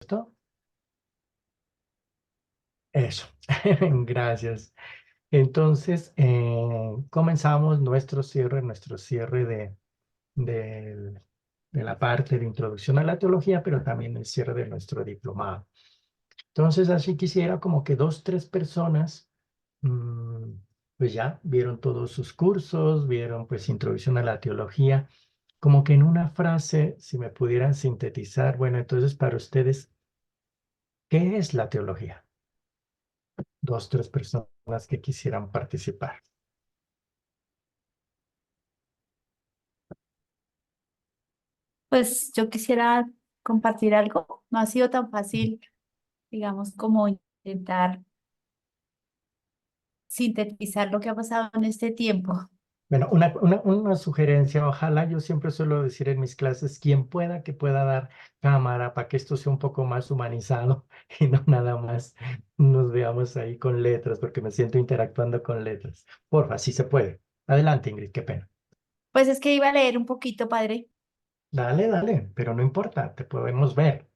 ¿Listo? Eso. Gracias. Entonces, comenzamos nuestro cierre del- de la parte de introducción a la teología, pero también el cierre de nuestro diplomado. Entonces, así quisiera como que dos, tres personas, mm, pues ya vieron todos sus cursos, vieron pues introducción a la teología, como que en una frase, si me pudieran sintetizar, bueno, entonces para ustedes, ¿qué es la teología? Dos, tres personas que quisieran participar. Pues yo quisiera compartir algo. No ha sido tan fácil, digamos, como intentar sintetizar lo que ha pasado en este tiempo. Bueno, una sugerencia, ojalá yo siempre suelo decir en mis clases, quien pueda que pueda dar cámara para que esto sea un poco más humanizado y no nada más nos veamos ahí con letras, porque me siento interactuando con letras. Porfa, si se puede. Adelante, Ingrid, qué pena. Pues es que iba a leer un poquito, padre. Dale, dale, pero no importa, te podemos ver.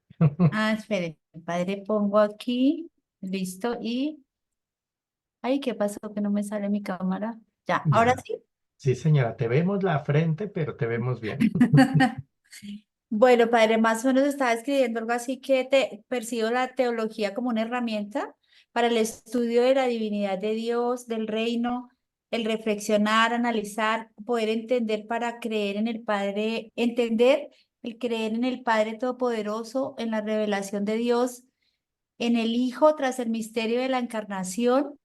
Ah, espere, padre, pongo aquí, listo, y... Ay, ¿qué pasó? Que no me sale mi cámara. Ya, ahora Ya, sí. sí, señora, te vemos la frente, pero te vemos bien. Bueno, padre, más o menos estaba escribiendo algo así que te percibo la teología como una herramienta para el estudio de la divinidad de Dios, del reino, el reflexionar, analizar, poder entender para creer en el Padre, entender el creer en el Padre Todopoderoso, en la revelación de Dios, en el Hijo tras el misterio de la encarnación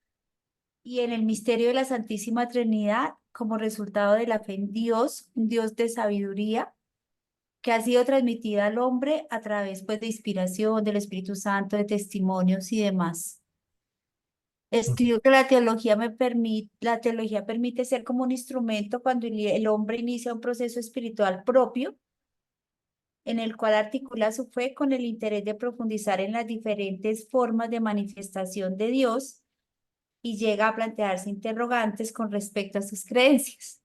y en el misterio de la Santísima Trinidad como resultado de la fe en Dios, un Dios de sabiduría que ha sido transmitida al hombre a través pues, de inspiración del Espíritu Santo, de testimonios y demás. Estudio que la teología permite ser como un instrumento cuando el hombre inicia un proceso espiritual propio, en el cual articula su fe con el interés de profundizar en las diferentes formas de manifestación de Dios y llega a plantearse interrogantes con respecto a sus creencias.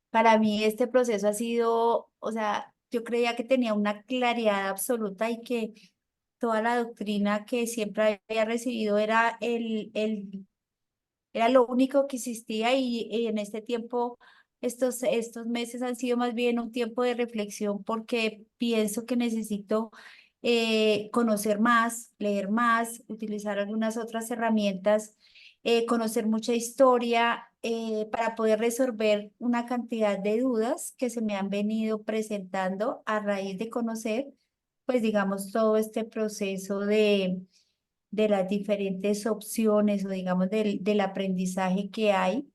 Para mí este proceso ha sido, o sea, yo creía que tenía una claridad absoluta y que toda la doctrina que siempre había recibido era era lo único que existía y en este tiempo, estos meses han sido más bien un tiempo de reflexión porque pienso que necesito conocer más, leer más, utilizar algunas otras herramientas, conocer mucha historia para poder resolver una cantidad de dudas que se me han venido presentando a raíz de conocer, pues digamos, todo este proceso de las diferentes opciones o digamos del aprendizaje que hay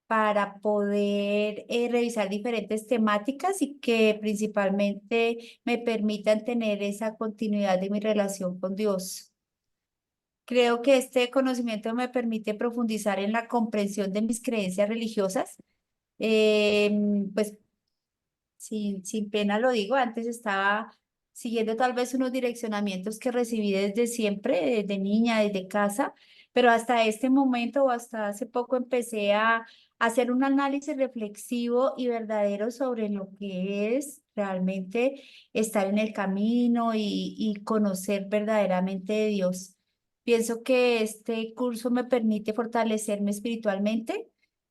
para poder revisar diferentes temáticas y que principalmente me permitan tener esa continuidad de mi relación con Dios. Creo que este conocimiento me permite profundizar en la comprensión de mis creencias religiosas. Pues sin pena lo digo, antes estaba siguiendo tal vez unos direccionamientos que recibí desde siempre, desde niña, desde casa, pero hasta este momento o hasta hace poco empecé a hacer un análisis reflexivo y verdadero sobre lo que es realmente estar en el camino y conocer verdaderamente de Dios. Pienso que este curso me permite fortalecerme espiritualmente,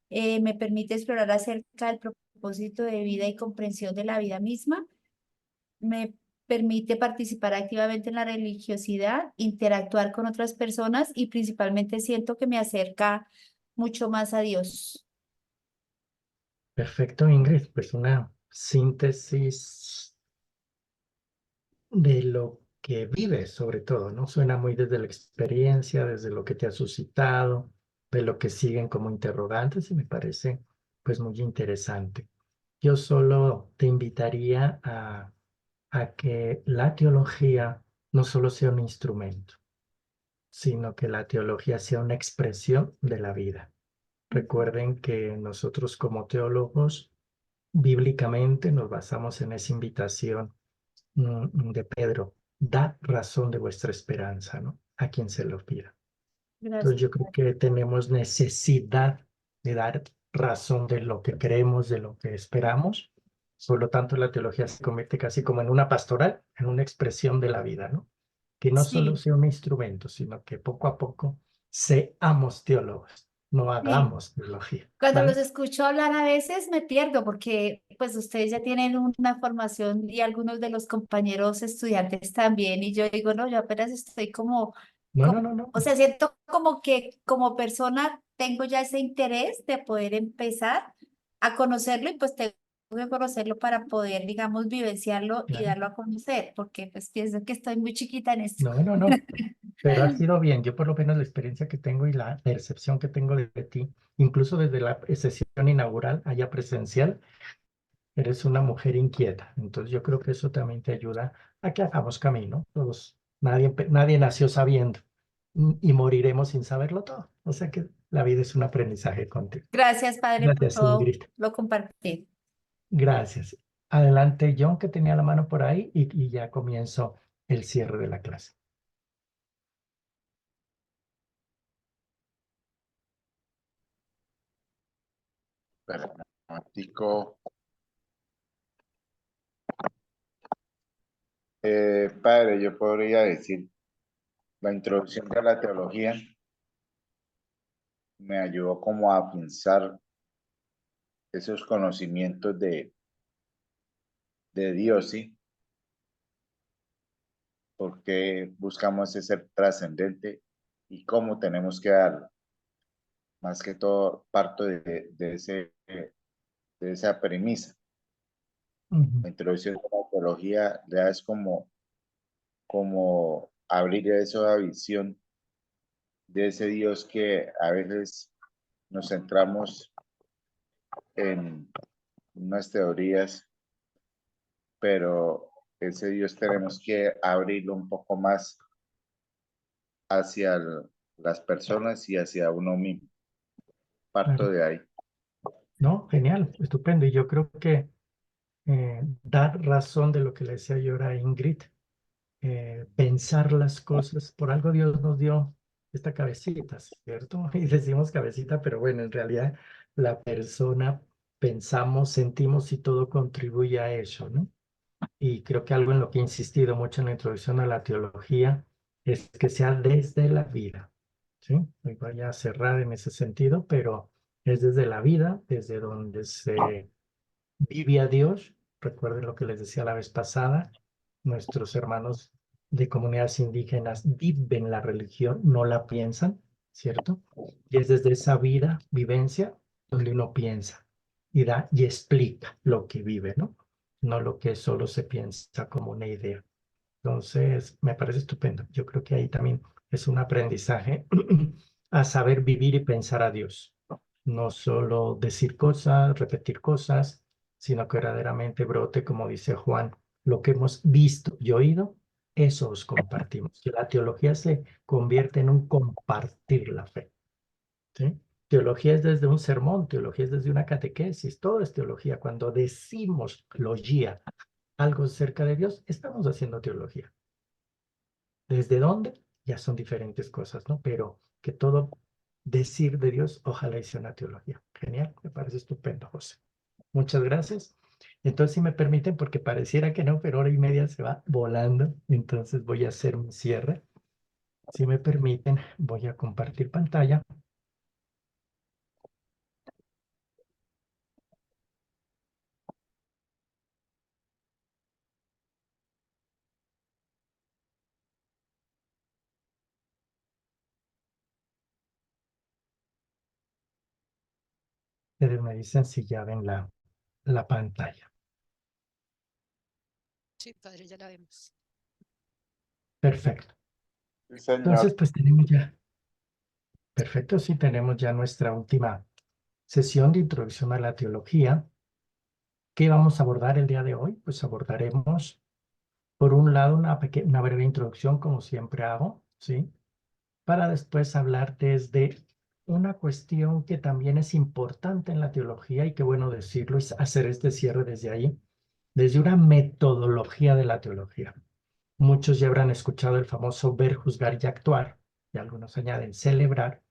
me permite explorar acerca del propósito de vida y comprensión de la vida misma, me permite participar activamente en la religiosidad, interactuar con otras personas y principalmente siento que me acerca mucho más a Dios. Perfecto, Ingrid, pues una síntesis de lo que vives, sobre todo, ¿no? Suena muy desde la experiencia, desde lo que te ha suscitado, de lo que siguen como interrogantes y me parece pues muy interesante. Yo solo te invitaría a que la teología no solo sea un instrumento, sino que la teología sea una expresión de la vida. Recuerden que nosotros como teólogos, bíblicamente nos basamos en esa invitación de Pedro, da razón de vuestra esperanza, ¿no? A quien se lo pida. Entonces Gracias. yo creo que tenemos necesidad de dar razón de lo que creemos, de lo que esperamos, Por lo tanto, la teología se convierte casi como en una pastoral, en una expresión de la vida, ¿no? Que no solo Sí, sea un instrumento, sino que poco a poco seamos teólogos, no sí. hagamos teología, Cuando los ¿vale? escucho hablar a veces me pierdo porque pues ustedes ya tienen una formación y algunos de los compañeros estudiantes también y yo digo, no, yo apenas estoy No, no, no, no. o sea, siento como que como persona tengo ya ese interés de poder empezar a conocerlo y pues tengo que conocerlo para poder, digamos, vivenciarlo y Claro. darlo a conocer porque pues pienso que estoy muy chiquita en esto. No, no, no. Pero ha sido bien. Yo por lo menos la experiencia que tengo y la percepción que tengo de ti, incluso desde la sesión inaugural, allá presencial, eres una mujer inquieta. Entonces yo creo que eso también te ayuda a que hagamos camino. Todos, nadie nació sabiendo y moriremos sin saberlo todo. O sea que la vida es un aprendizaje contigo. Gracias, Padre, por Gracias, todo Ingrid. lo compartido. Gracias. Adelante, John, que tenía la mano por ahí y ya comienzo el cierre de la clase. Perfecto. Padre, yo podría decir, la introducción de la teología me ayudó como a pensar esos conocimientos de Dios, ¿sí? ¿Por qué buscamos ese ser trascendente y cómo tenemos que dar? Más que todo, parto de esa premisa. Ujú. La introducción de la teología ya es como abrir esa visión de ese Dios que a veces nos centramos en unas teorías, pero ese Dios tenemos que abrirlo un poco más hacia las personas y hacia uno mismo. Parto Claro. de ahí. No, genial, estupendo. Y yo creo que dar razón de lo que le decía yo ahora a Ingrid, pensar las cosas, por algo Dios nos dio esta cabecita, ¿cierto? Y decimos cabecita, pero bueno, en realidad la persona pensamos, sentimos y todo contribuye a eso, ¿no? Y creo que algo en lo que he insistido mucho en la introducción a la teología es que sea desde la vida, ¿sí? Me voy a cerrar en ese sentido, pero es desde la vida, desde donde se vive a Dios. Recuerden lo que les decía la vez pasada, nuestros hermanos de comunidades indígenas viven la religión, no la piensan, ¿cierto? Y es desde esa vida, vivencia, donde uno piensa y da y explica lo que vive, ¿no? No lo que solo se piensa como una idea. Entonces, me parece estupendo. Yo creo que ahí también es un aprendizaje a saber vivir y pensar a Dios. No solo decir cosas, repetir cosas, sino que verdaderamente brote, como dice Juan, lo que hemos visto y oído, eso os compartimos. Que la teología se convierte en un compartir la fe, ¿sí? Teología es desde un sermón, teología es desde una catequesis, todo es teología. Cuando decimos logía, algo cerca de Dios, estamos haciendo teología. ¿Desde dónde? Ya son diferentes cosas, ¿no? Pero que todo decir de Dios, ojalá hice una teología. Genial, me parece estupendo, José. Muchas gracias. Entonces, si me permiten, porque pareciera que no, pero hora y media se va volando, entonces voy a hacer un cierre. Si me permiten, voy a compartir pantalla. Ustedes me dicen si ya ven la pantalla. Sí, padre, ya la vemos. Perfecto. Sí, señor. Entonces, pues tenemos ya, perfecto, sí, tenemos ya nuestra última sesión de introducción a la teología. ¿Qué vamos a abordar el día de hoy? Pues abordaremos, por un lado, una breve introducción, como siempre hago, ¿sí? Para después hablar desde una cuestión que también es importante en la teología y qué bueno decirlo, es hacer este cierre desde ahí, desde una metodología de la teología. Muchos ya habrán escuchado el famoso ver, juzgar y actuar, y algunos añaden celebrar,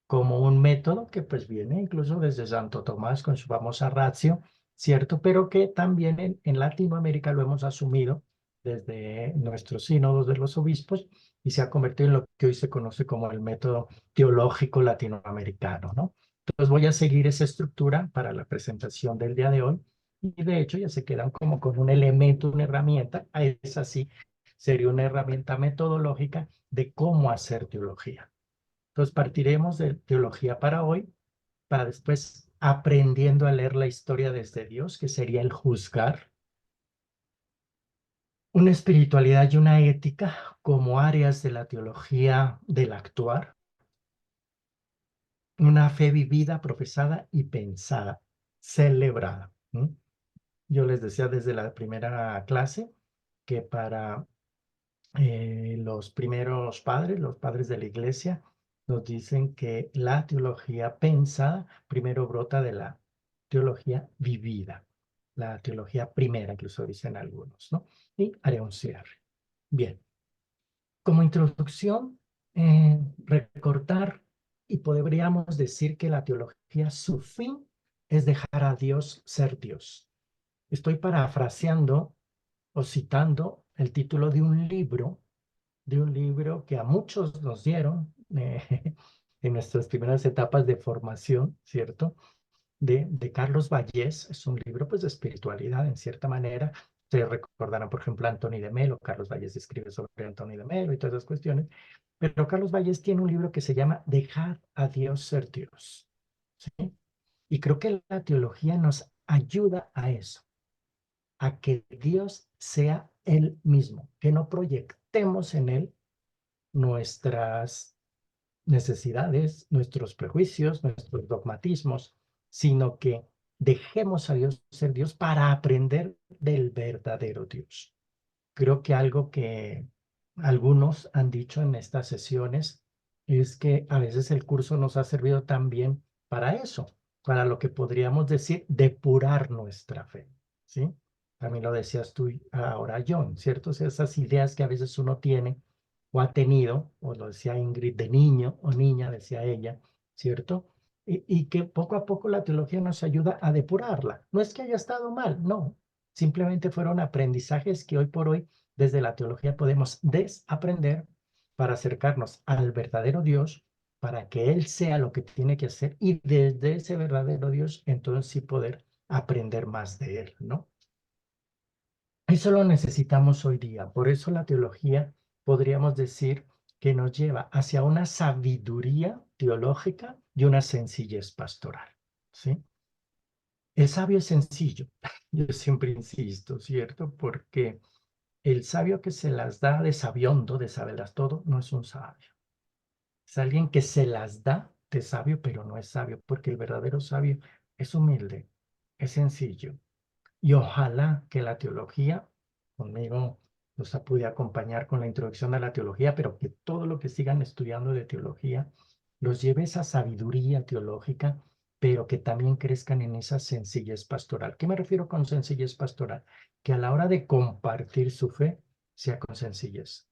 como un método que pues viene incluso desde Santo Tomás con su famosa ratio, ¿cierto? Pero que también en Latinoamérica lo hemos asumido desde nuestros sínodos de los obispos y se ha convertido en lo que hoy se conoce como el método teológico latinoamericano, ¿no? Entonces voy a seguir esa estructura para la presentación del día de hoy y de hecho ya se quedan como con un elemento, una herramienta, esa sí sería una herramienta metodológica de cómo hacer teología. Entonces partiremos de teología para hoy, para después aprendiendo a leer la historia desde Dios, que sería el juzgar, una espiritualidad y una ética como áreas de la teología del actuar, una fe vivida, profesada y pensada, celebrada. Yo les decía desde la primera clase que para los primeros padres, los padres de la iglesia, nos dicen que la teología pensada primero brota de la teología vivida, la teología primera, incluso dicen algunos, ¿no? Y haré un cierre. Bien, como introducción, recordar y podríamos decir que la teología, su fin es dejar a Dios ser Dios. Estoy parafraseando o citando el título de un libro que a muchos nos dieron en nuestras primeras etapas de formación, ¿cierto? De Carlos Vallés, es un libro pues de espiritualidad en cierta manera. Ustedes recordarán, por ejemplo, a Antoni de Melo. Carlos Vallés escribe sobre Antoni de Melo y todas esas cuestiones, pero Carlos Vallés tiene un libro que se llama Dejar a Dios ser Dios, ¿sí? Y creo que la teología nos ayuda a eso, a que Dios sea Él mismo, que no proyectemos en Él nuestras necesidades, nuestros prejuicios, nuestros dogmatismos, sino que dejemos a Dios ser Dios para aprender del verdadero Dios. Creo que algo que algunos han dicho en estas sesiones es que a veces el curso nos ha servido también para eso, para lo que podríamos decir depurar nuestra fe, ¿sí? También lo decías tú ahora, John, ¿cierto? O sea, esas ideas que a veces uno tiene o ha tenido, o lo decía Ingrid, de niño o niña, decía ella, ¿cierto? Y que poco a poco la teología nos ayuda a depurarla. No es que haya estado mal, no. Simplemente fueron aprendizajes que hoy por hoy desde la teología podemos desaprender para acercarnos al verdadero Dios, para que Él sea lo que tiene que hacer y desde ese verdadero Dios entonces sí poder aprender más de Él, ¿no? Eso lo necesitamos hoy día. Por eso la teología podríamos decir que nos lleva hacia una sabiduría teológica y una sencillez pastoral, ¿sí? El sabio es sencillo. Yo siempre insisto, ¿cierto? Porque el sabio que se las da de sabiondo, de saberlas todo, no es un sabio. Es alguien que se las da de sabio, pero no es sabio, porque el verdadero sabio es humilde, es sencillo. Y ojalá que la teología, conmigo nos pude acompañar con la introducción a la teología, pero que todo lo que sigan estudiando de teología los lleve a esa sabiduría teológica, pero que también crezcan en esa sencillez pastoral. ¿Qué me refiero con sencillez pastoral? Que a la hora de compartir su fe sea con sencillez.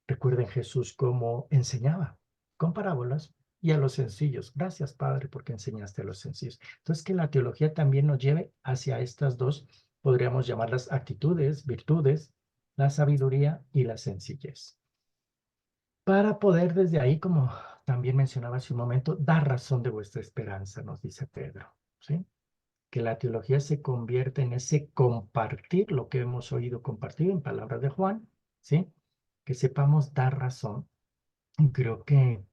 Recuerden Jesús cómo enseñaba, con parábolas y a los sencillos. Gracias, Padre, porque enseñaste a los sencillos. Entonces, que la teología también nos lleve hacia estas dos, podríamos llamarlas actitudes, virtudes, la sabiduría y la sencillez. Para poder desde ahí, como también mencionaba hace un momento, dar razón de vuestra esperanza, nos dice Pedro, ¿sí? Que la teología se convierte en ese compartir lo que hemos oído compartir en palabras de Juan, ¿sí? Que sepamos dar razón. Y creo que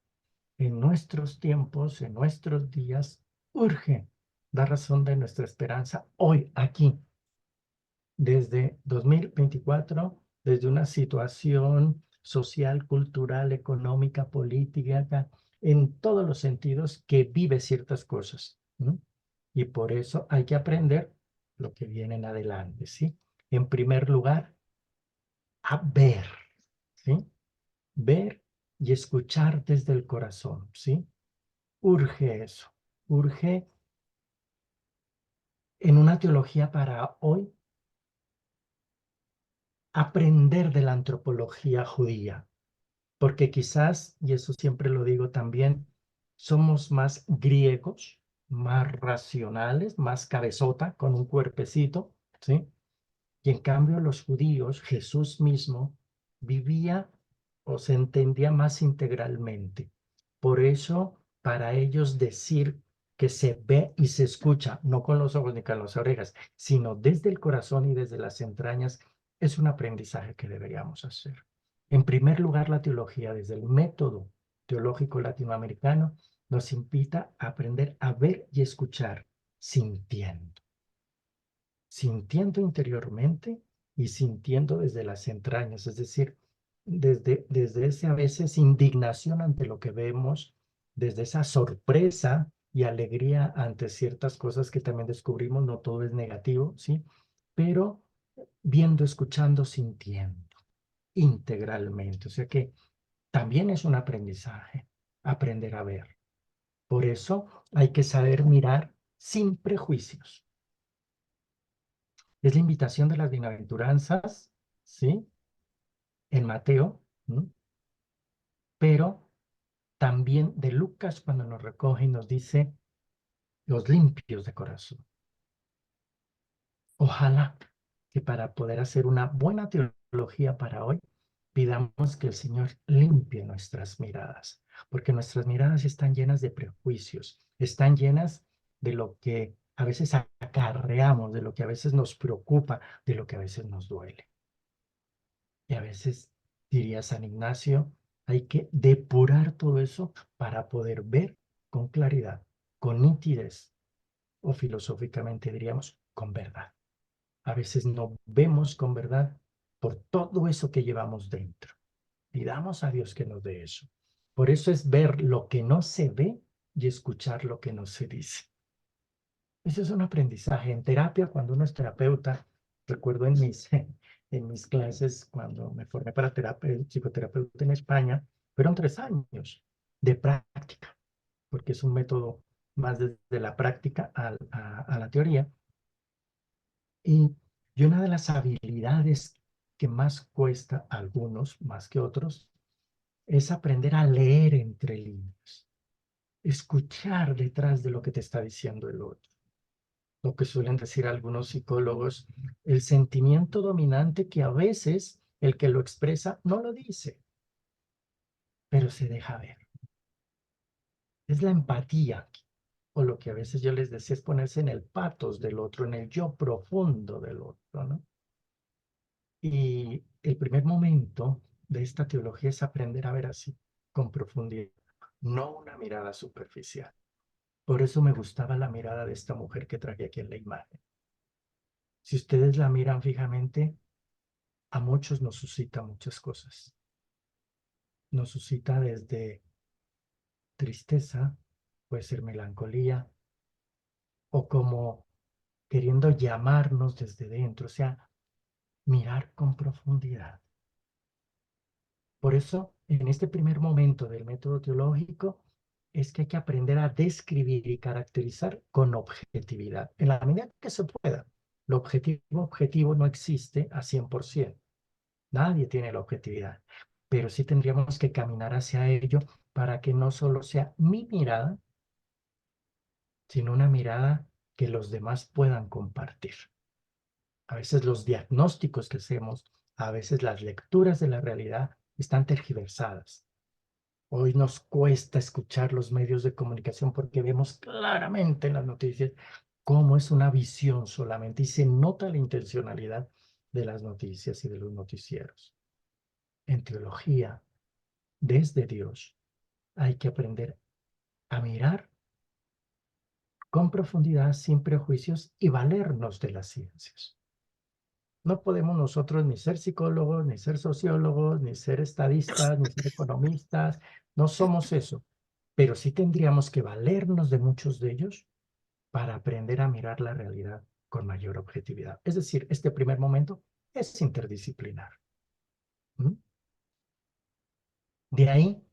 en nuestros tiempos, en nuestros días, urge dar razón de nuestra esperanza hoy, aquí, desde 2024, desde una situación social, cultural, económica, política, en todos los sentidos que vive ciertas cosas, ¿no? Y por eso hay que aprender lo que viene en adelante, ¿sí? En primer lugar, a ver, ¿sí? Ver y escuchar desde el corazón, ¿sí? Urge eso, urge en una teología para hoy aprender de la antropología judía, porque quizás, y eso siempre lo digo también, somos más griegos, más racionales, más cabezota, con un cuerpecito, ¿sí? Y en cambio los judíos, Jesús mismo, vivía o se entendía más integralmente. Por eso, para ellos decir que se ve y se escucha, no con los ojos ni con las orejas, sino desde el corazón y desde las entrañas, es un aprendizaje que deberíamos hacer. En primer lugar, la teología, desde el método teológico latinoamericano, nos invita a aprender a ver y escuchar sintiendo. Sintiendo interiormente y sintiendo desde las entrañas, es decir, desde ese a veces indignación ante lo que vemos, desde esa sorpresa y alegría ante ciertas cosas que también descubrimos, no todo es negativo, ¿sí? Pero viendo, escuchando, sintiendo integralmente, o sea que también es un aprendizaje, aprender a ver. Por eso hay que saber mirar sin prejuicios. Es la invitación de las bienaventuranzas, ¿sí? En Mateo, ¿no? Pero también de Lucas cuando nos recoge y nos dice los limpios de corazón. Ojalá que para poder hacer una buena teología para hoy, pidamos que el Señor limpie nuestras miradas, porque nuestras miradas están llenas de prejuicios, están llenas de lo que a veces acarreamos, de lo que a veces nos preocupa, de lo que a veces nos duele. Y a veces, diría San Ignacio, hay que depurar todo eso para poder ver con claridad, con nitidez, o filosóficamente diríamos, con verdad. A veces no vemos con verdad por todo eso que llevamos dentro. Pidamos a Dios que nos dé eso. Por eso es ver lo que no se ve y escuchar lo que no se dice. Eso es un aprendizaje. En terapia, cuando uno es terapeuta, recuerdo en mis clases, cuando me formé para psicoterapeuta en España, fueron 3 años de práctica, porque es un método más desde la práctica a la teoría. Y una de las habilidades que más cuesta a algunos, más que otros, es aprender a leer entre líneas, escuchar detrás de lo que te está diciendo el otro. Lo que suelen decir algunos psicólogos, el sentimiento dominante que a veces el que lo expresa no lo dice, pero se deja ver. Es la empatía, o lo que a veces yo les decía es ponerse en el patos del otro, en el yo profundo del otro, ¿no? Y el primer momento de esta teología es aprender a ver así, con profundidad, no una mirada superficial. Por eso me gustaba la mirada de esta mujer que traje aquí en la imagen. Si ustedes la miran fijamente, a muchos nos suscita muchas cosas. Nos suscita desde tristeza, puede ser melancolía, o como queriendo llamarnos desde dentro, o sea, mirar con profundidad. Por eso, en este primer momento del método teológico, es que hay que aprender a describir y caracterizar con objetividad, en la medida que se pueda. Lo objetivo no existe a 100%. Nadie tiene la objetividad, pero sí tendríamos que caminar hacia ello para que no solo sea mi mirada, sino una mirada que los demás puedan compartir. A veces los diagnósticos que hacemos, a veces las lecturas de la realidad están tergiversadas. Hoy nos cuesta escuchar los medios de comunicación porque vemos claramente en las noticias cómo es una visión solamente y se nota la intencionalidad de las noticias y de los noticieros. En teología, desde Dios, hay que aprender a mirar con profundidad, sin prejuicios y valernos de las ciencias. No podemos nosotros ni ser psicólogos, ni ser sociólogos, ni ser estadistas, ni ser economistas. No somos eso. Pero sí tendríamos que valernos de muchos de ellos para aprender a mirar la realidad con mayor objetividad. Es decir, este primer momento es interdisciplinar. ¿Mm? De ahí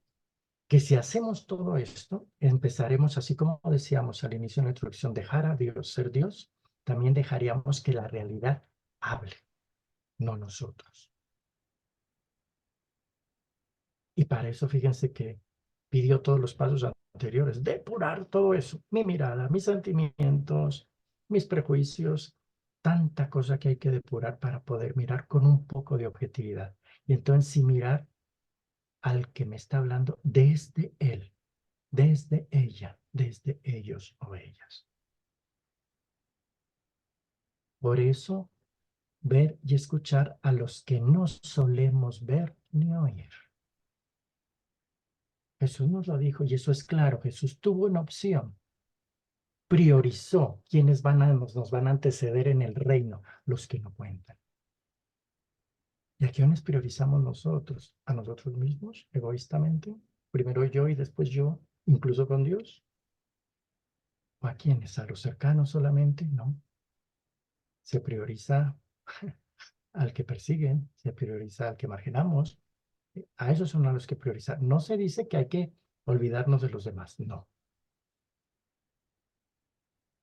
que si hacemos todo esto, empezaremos, así como decíamos al inicio de la introducción, dejar a Dios ser Dios, también dejaríamos que la realidad hable, no nosotros. Y para eso, fíjense que pidió todos los pasos anteriores, depurar todo eso, mi mirada, mis sentimientos, mis prejuicios, tanta cosa que hay que depurar para poder mirar con un poco de objetividad. Y entonces sí mirar al que me está hablando desde él, desde ella, desde ellos o ellas. Por eso, ver y escuchar a los que no solemos ver ni oír. Jesús nos lo dijo y eso es claro. Jesús tuvo una opción. Priorizó quienes nos van a anteceder en el reino, los que no cuentan. ¿Y a quiénes priorizamos nosotros? ¿A nosotros mismos, egoístamente? Primero yo y después yo, incluso con Dios. ¿O a quiénes? ¿A los cercanos solamente? No. Se prioriza al que persiguen, se prioriza al que marginamos. A esos son a los que priorizar. No se dice que hay que olvidarnos de los demás, no.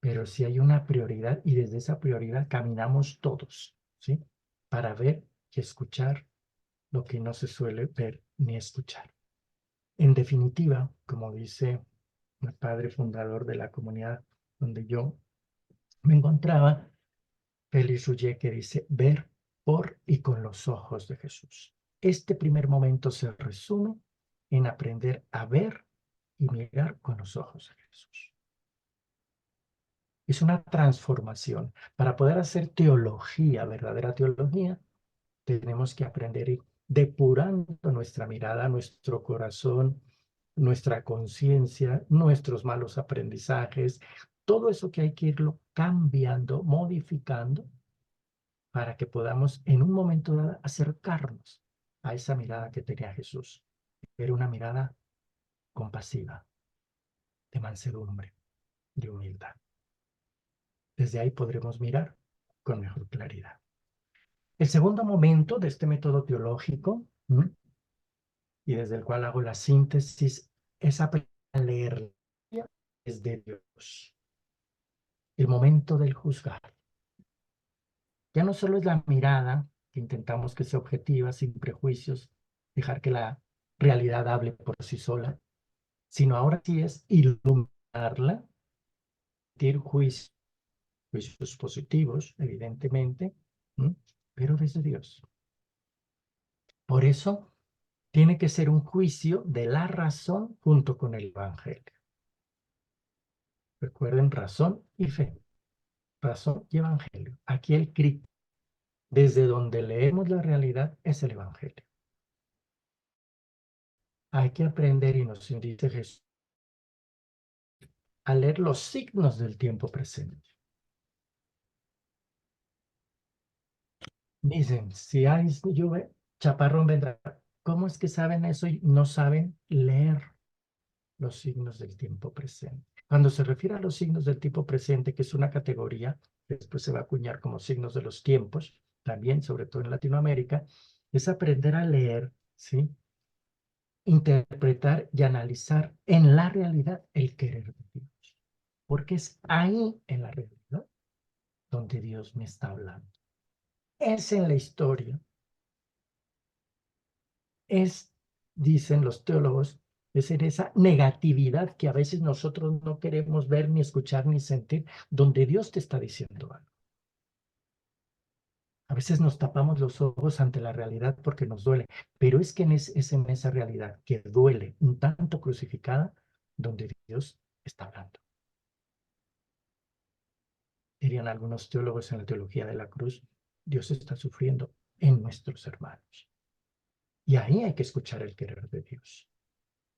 Pero sí hay una prioridad y desde esa prioridad caminamos todos, ¿sí? Para ver y escuchar lo que no se suele ver ni escuchar. En definitiva, como dice el padre fundador de la comunidad donde yo me encontraba, Félix Rouget, que dice, ver por y con los ojos de Jesús. Este primer momento se resume en aprender a ver y mirar con los ojos de Jesús. Es una transformación. Para poder hacer teología, verdadera teología, tenemos que aprender a ir depurando nuestra mirada, nuestro corazón, nuestra conciencia, nuestros malos aprendizajes, todo eso que hay que irlo cambiando, modificando, para que podamos en un momento dado acercarnos a esa mirada que tenía Jesús. Era una mirada compasiva, de mansedumbre, de humildad. Desde ahí podremos mirar con mejor claridad. El segundo momento de este método teológico, y desde el cual hago la síntesis, es aprender a leer desde Dios. El momento del juzgar. Ya no solo es la mirada, que intentamos que sea objetiva, sin prejuicios, dejar que la realidad hable por sí sola, sino ahora sí es iluminarla, emitir juicios positivos, evidentemente, pero desde Dios. Por eso tiene que ser un juicio de la razón junto con el Evangelio. Recuerden, razón y fe, razón y Evangelio. Aquí el criterio, desde donde leemos la realidad, es el Evangelio. Hay que aprender, y nos dice Jesús, a leer los signos del tiempo presente. Dicen, si hay lluvia, chaparrón vendrá. ¿Cómo es que saben eso y no saben leer los signos del tiempo presente? Cuando se refiere a los signos del tiempo presente, que es una categoría que después se va a acuñar como signos de los tiempos, también, sobre todo en Latinoamérica, es aprender a leer, ¿sí? Interpretar y analizar en la realidad el querer de Dios. Porque es ahí, en la realidad, donde Dios me está hablando. Es en la historia. Es, dicen los teólogos, es en esa negatividad que a veces nosotros no queremos ver, ni escuchar, ni sentir, donde Dios te está diciendo algo. A veces nos tapamos los ojos ante la realidad porque nos duele, pero es que es en esa realidad que duele, un tanto crucificada, donde Dios está hablando. Dirían algunos teólogos en la teología de la cruz, Dios está sufriendo en nuestros hermanos. Y ahí hay que escuchar el querer de Dios.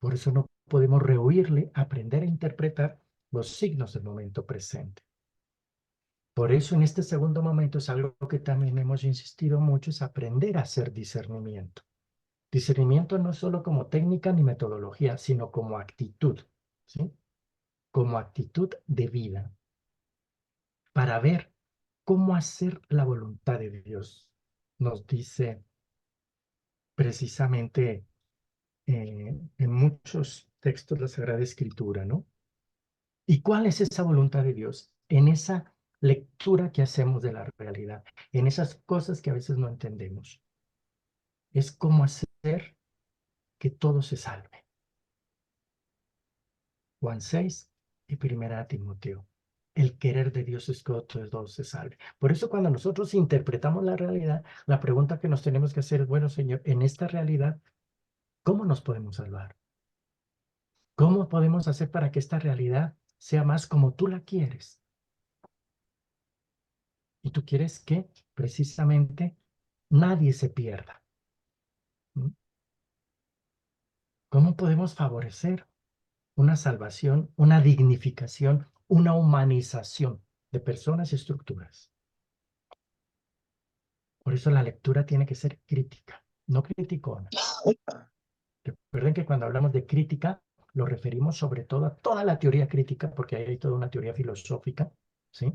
Por eso no podemos rehuirle, aprender a interpretar los signos del momento presente. Por eso en este segundo momento es algo que también hemos insistido mucho, es aprender a hacer discernimiento. Discernimiento no solo como técnica ni metodología, sino como actitud, ¿sí? Como actitud de vida, para ver cómo hacer la voluntad de Dios. Nos dice precisamente en muchos textos la Sagrada Escritura, ¿no? ¿Y cuál es esa voluntad de Dios? En esa lectura que hacemos de la realidad, en esas cosas que a veces no entendemos. Es cómo hacer que todo se salve. Juan 6 y Primera Timoteo. El querer de Dios es que todos se salve. Por eso cuando nosotros interpretamos la realidad, la pregunta que nos tenemos que hacer es, bueno, Señor, en esta realidad, ¿cómo nos podemos salvar? ¿Cómo podemos hacer para que esta realidad sea más como tú la quieres? Y tú quieres que precisamente nadie se pierda. ¿Mm? ¿Cómo podemos favorecer una salvación, una dignificación, una humanización de personas y estructuras? Por eso la lectura tiene que ser crítica, no criticona. Recuerden que cuando hablamos de crítica, lo referimos sobre todo a toda la teoría crítica, porque ahí hay toda una teoría filosófica, ¿sí?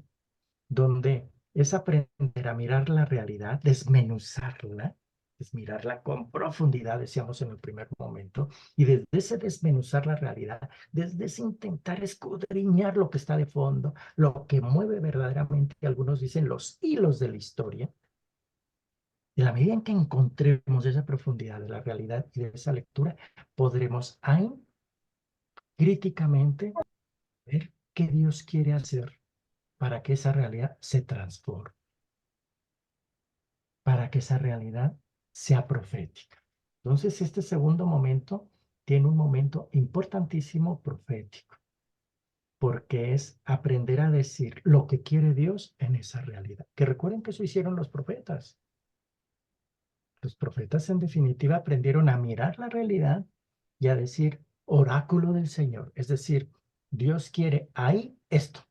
Donde es aprender a mirar la realidad, desmenuzarla, es mirarla con profundidad, decíamos en el primer momento, y desde ese desmenuzar la realidad, desde ese intentar escudriñar lo que está de fondo, lo que mueve verdaderamente, algunos dicen, los hilos de la historia. En la medida en que encontremos esa profundidad de la realidad y de esa lectura, podremos ahí críticamente ver qué Dios quiere hacer para que esa realidad se transforme, para que esa realidad sea profética. Entonces, este segundo momento tiene un momento importantísimo profético, porque es aprender a decir lo que quiere Dios en esa realidad. Que recuerden que eso hicieron los profetas. Los profetas, en definitiva, aprendieron a mirar la realidad y a decir oráculo del Señor. Es decir, Dios quiere ahí esto.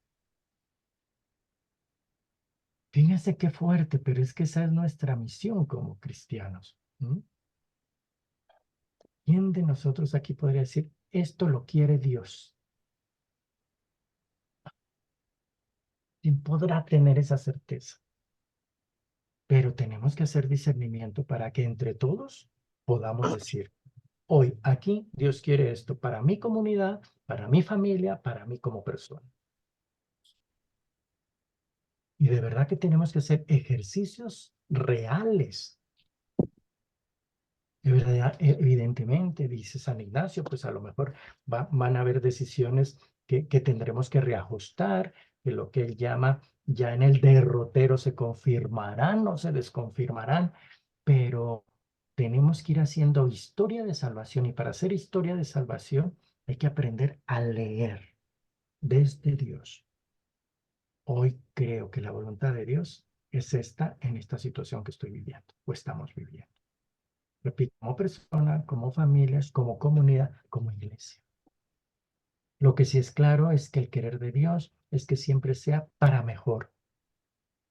Fíjense qué fuerte, pero es que esa es nuestra misión como cristianos. ¿Mm? ¿Quién de nosotros aquí podría decir, esto lo quiere Dios? ¿Quién podrá tener esa certeza? Pero tenemos que hacer discernimiento para que entre todos podamos decir, hoy aquí Dios quiere esto para mi comunidad, para mi familia, para mí como persona. Y de verdad que tenemos que hacer ejercicios reales. De verdad, evidentemente, dice San Ignacio, pues a lo mejor van a haber decisiones que tendremos que reajustar, que lo que él llama ya en el derrotero se confirmarán o se desconfirmarán, pero tenemos que ir haciendo historia de salvación y para hacer historia de salvación hay que aprender a leer desde Dios. Hoy creo que la voluntad de Dios es esta en esta situación que estoy viviendo o estamos viviendo. Repito, como persona, como familias, como comunidad, como iglesia. Lo que sí es claro es que el querer de Dios es que siempre sea para mejor,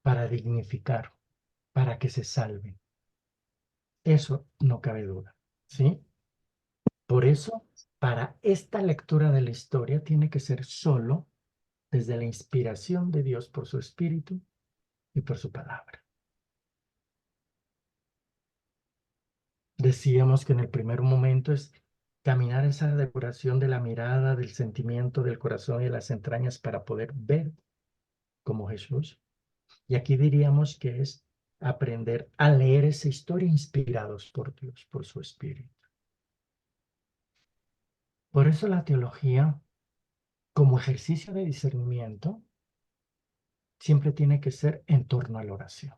para dignificar, para que se salven. Eso no cabe duda, ¿sí? Por eso, para esta lectura de la historia tiene que ser solo desde la inspiración de Dios por su Espíritu y por su palabra. Decíamos que en el primer momento es caminar esa depuración de la mirada, del sentimiento, del corazón y de las entrañas para poder ver como Jesús. Y aquí diríamos que es aprender a leer esa historia inspirados por Dios, por su Espíritu. Por eso la teología, como ejercicio de discernimiento, siempre tiene que ser en torno a la oración.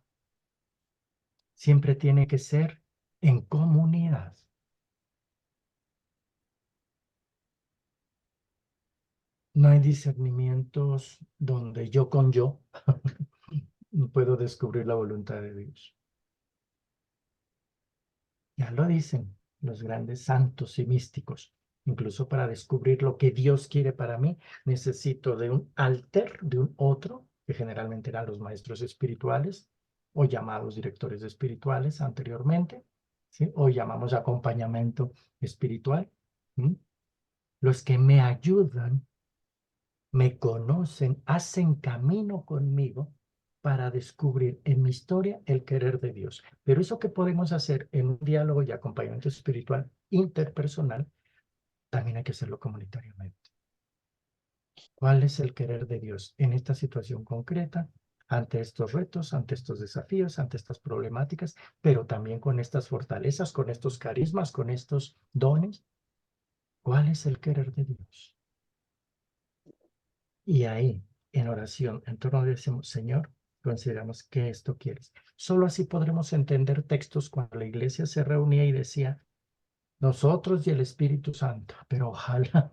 Siempre tiene que ser en comunidad. No hay discernimientos donde yo con yo puedo descubrir la voluntad de Dios. Ya lo dicen los grandes santos y místicos. Incluso para descubrir lo que Dios quiere para mí, necesito de un alter, de un otro, que generalmente eran los maestros espirituales o llamados directores espirituales anteriormente, ¿sí? O llamamos acompañamiento espiritual. ¿Sí? Los que me ayudan, me conocen, hacen camino conmigo para descubrir en mi historia el querer de Dios. Pero eso que podemos hacer en un diálogo y acompañamiento espiritual interpersonal, también hay que hacerlo comunitariamente. ¿Cuál es el querer de Dios en esta situación concreta, ante estos retos, ante estos desafíos, ante estas problemáticas, pero también con estas fortalezas, con estos carismas, con estos dones? ¿Cuál es el querer de Dios? Y ahí, en oración, en torno decimos, Señor, consideramos que esto quieres. Solo así podremos entender textos cuando la iglesia se reunía y decía, nosotros y el Espíritu Santo, pero ojalá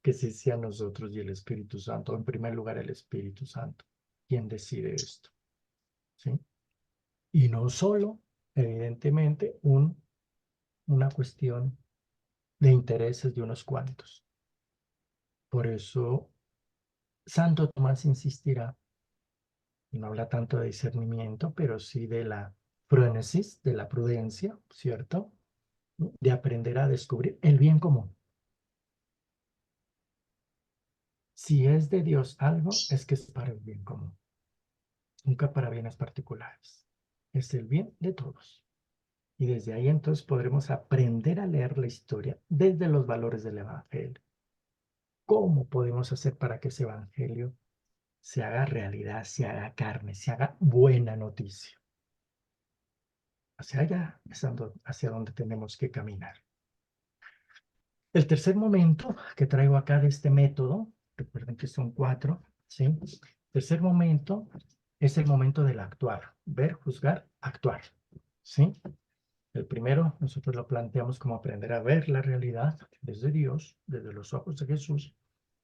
que sí sea nosotros y el Espíritu Santo, en primer lugar el Espíritu Santo, quien decide esto, ¿sí? Y no solo, evidentemente, una cuestión de intereses de unos cuantos. Por eso, Santo Tomás insistirá, y no habla tanto de discernimiento, pero sí de la phronesis, de la prudencia, ¿cierto? De aprender a descubrir el bien común. Si es de Dios algo, es que es para el bien común, nunca para bienes particulares. Es el bien de todos. Y desde ahí entonces podremos aprender a leer la historia desde los valores del Evangelio. ¿Cómo podemos hacer para que ese Evangelio se haga realidad, se haga carne, se haga buena noticia? Hacia allá es hacia donde tenemos que caminar. El tercer momento que traigo acá de este método, recuerden que son 4, ¿sí? El tercer momento es el momento del actuar, ver, juzgar, actuar, ¿sí? El primero, nosotros lo planteamos como aprender a ver la realidad desde Dios, desde los ojos de Jesús,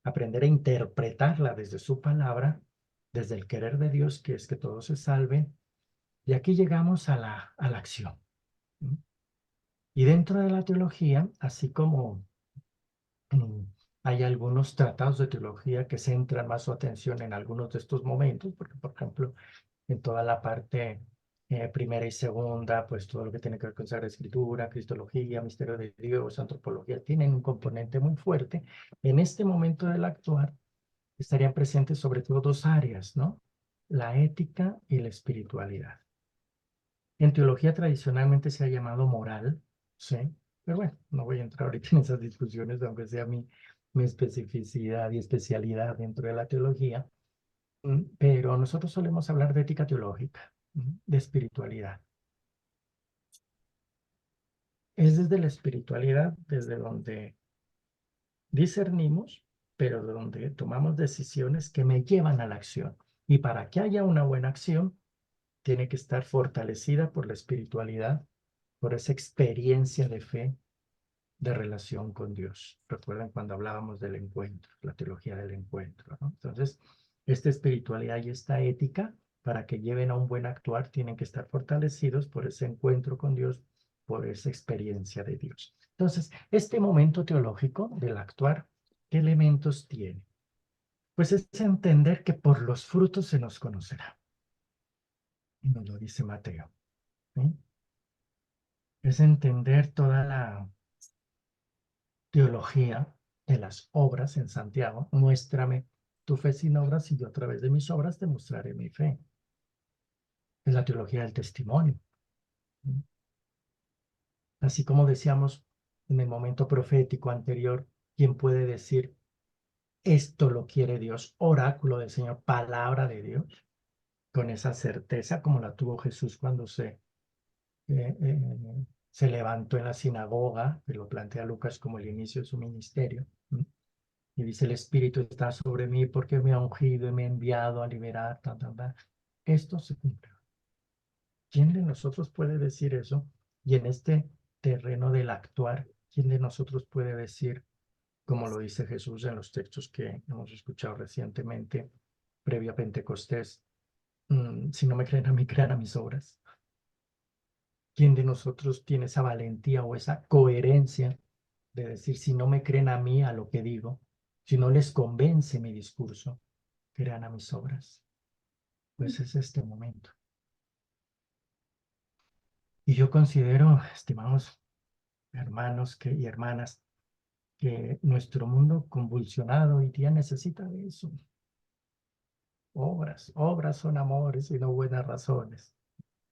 aprender a interpretarla desde su palabra, desde el querer de Dios, que es que todos se salven, y aquí llegamos a la acción. ¿Sí? Y dentro de la teología, así como hay algunos tratados de teología que centran más su atención en algunos de estos momentos, porque, por ejemplo, en toda la parte primera y segunda, pues todo lo que tiene que ver con Sagrada Escritura, Cristología, Misterio de Dios, Antropología, tienen un componente muy fuerte. En este momento del actuar estarían presentes sobre todo dos áreas, ¿no? La ética y la espiritualidad. En teología tradicionalmente se ha llamado moral, ¿sí? Pero bueno, no voy a entrar ahorita en esas discusiones, aunque sea mi especificidad y especialidad dentro de la teología. Pero nosotros solemos hablar de ética teológica, de espiritualidad. Es desde la espiritualidad desde donde discernimos, pero de donde tomamos decisiones que me llevan a la acción. Y para que haya una buena acción, tiene que estar fortalecida por la espiritualidad, por esa experiencia de fe, de relación con Dios. Recuerden cuando hablábamos del encuentro, la teología del encuentro, ¿no? Entonces, esta espiritualidad y esta ética, para que lleven a un buen actuar, tienen que estar fortalecidos por ese encuentro con Dios, por esa experiencia de Dios. Entonces, este momento teológico del actuar, ¿qué elementos tiene? Pues es entender que por los frutos se nos conocerá. Y nos lo dice Mateo, ¿sí? Es entender toda la teología de las obras en Santiago. Muéstrame tu fe sin obras y yo a través de mis obras te mostraré mi fe. Es la teología del testimonio. Así como decíamos en el momento profético anterior, ¿quién puede decir esto lo quiere Dios? Oráculo del Señor, palabra de Dios, con esa certeza como la tuvo Jesús cuando eh, eh, se levantó en la sinagoga, que lo plantea Lucas como el inicio de su ministerio. Y dice, el Espíritu está sobre mí porque me ha ungido y me ha enviado a liberar, Esto se cumple. ¿Quién de nosotros puede decir eso? Y en este terreno del actuar, ¿quién de nosotros puede decir, como lo dice Jesús en los textos que hemos escuchado recientemente, previo a Pentecostés, si no me creen a mí, crean a mis obras? ¿Quién de nosotros tiene esa valentía o esa coherencia de decir, si no me creen a mí, a lo que digo, si no les convence mi discurso, crean a mis obras? Pues es este momento. Y yo considero, estimados hermanos y hermanas, que nuestro mundo convulsionado hoy día necesita de eso. Obras, obras son amores y no buenas razones,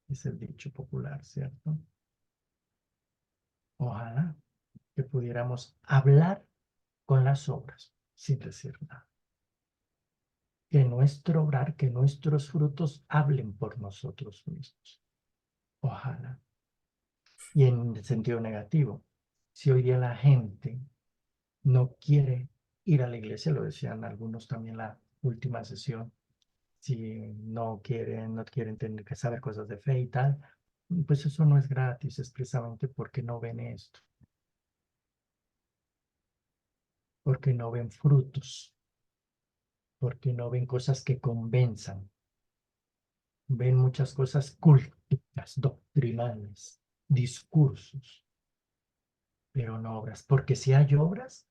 es el dicho popular, ¿cierto? Ojalá que pudiéramos hablar con las obras sin decir nada. Que nuestro obrar, que nuestros frutos hablen por nosotros mismos. Ojalá. Y en el sentido negativo, si hoy día la gente no quiere ir a la iglesia, lo decían algunos también última sesión, si no quieren tener que saber cosas de fe y tal, pues eso no es gratis, es precisamente porque no ven esto, porque no ven frutos, porque no ven cosas que convenzan, ven muchas cosas culticas, doctrinales, discursos, pero no obras, porque si hay obras,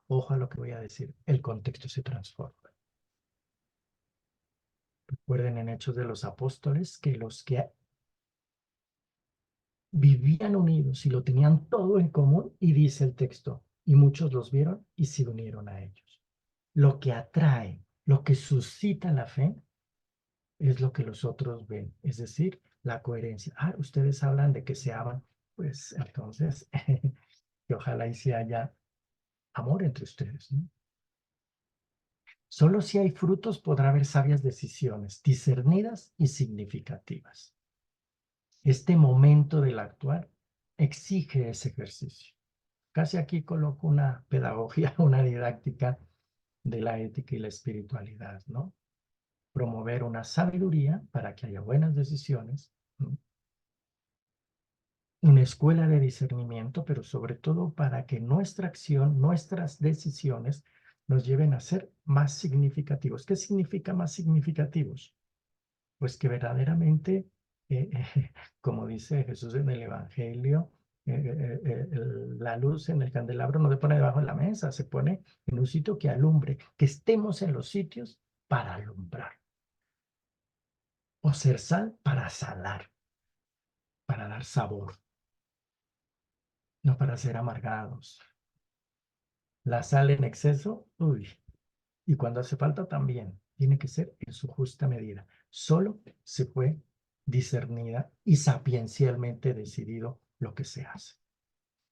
ojo a lo que voy a decir, el contexto se transforma. Recuerden en Hechos de los Apóstoles que los que vivían unidos y lo tenían todo en común, y dice el texto, y muchos los vieron y se unieron a ellos. Lo que atrae, lo que suscita la fe, es lo que los otros ven, es decir, la coherencia. Ah, ustedes hablan de que se aman, pues entonces, que ojalá y si haya amor entre ustedes, ¿no? Solo si hay frutos podrá haber sabias decisiones, discernidas y significativas. Este momento del actuar exige ese ejercicio. Casi aquí coloco una pedagogía, una didáctica de la ética y la espiritualidad, ¿no? Promover una sabiduría para que haya buenas decisiones, ¿no? Una escuela de discernimiento, pero sobre todo para que nuestra acción, nuestras decisiones nos lleven a ser más significativos. ¿Qué significa más significativos? Pues que verdaderamente, como dice Jesús en el Evangelio, la luz en el candelabro no se pone debajo de la mesa, se pone en un sitio que alumbre, que estemos en los sitios para alumbrar. O ser sal para salar, para dar sabor, no para ser amargados. La sal en exceso, uy, y cuando hace falta también, tiene que ser en su justa medida. Solo se fue discernida y sapiencialmente decidido lo que se hace.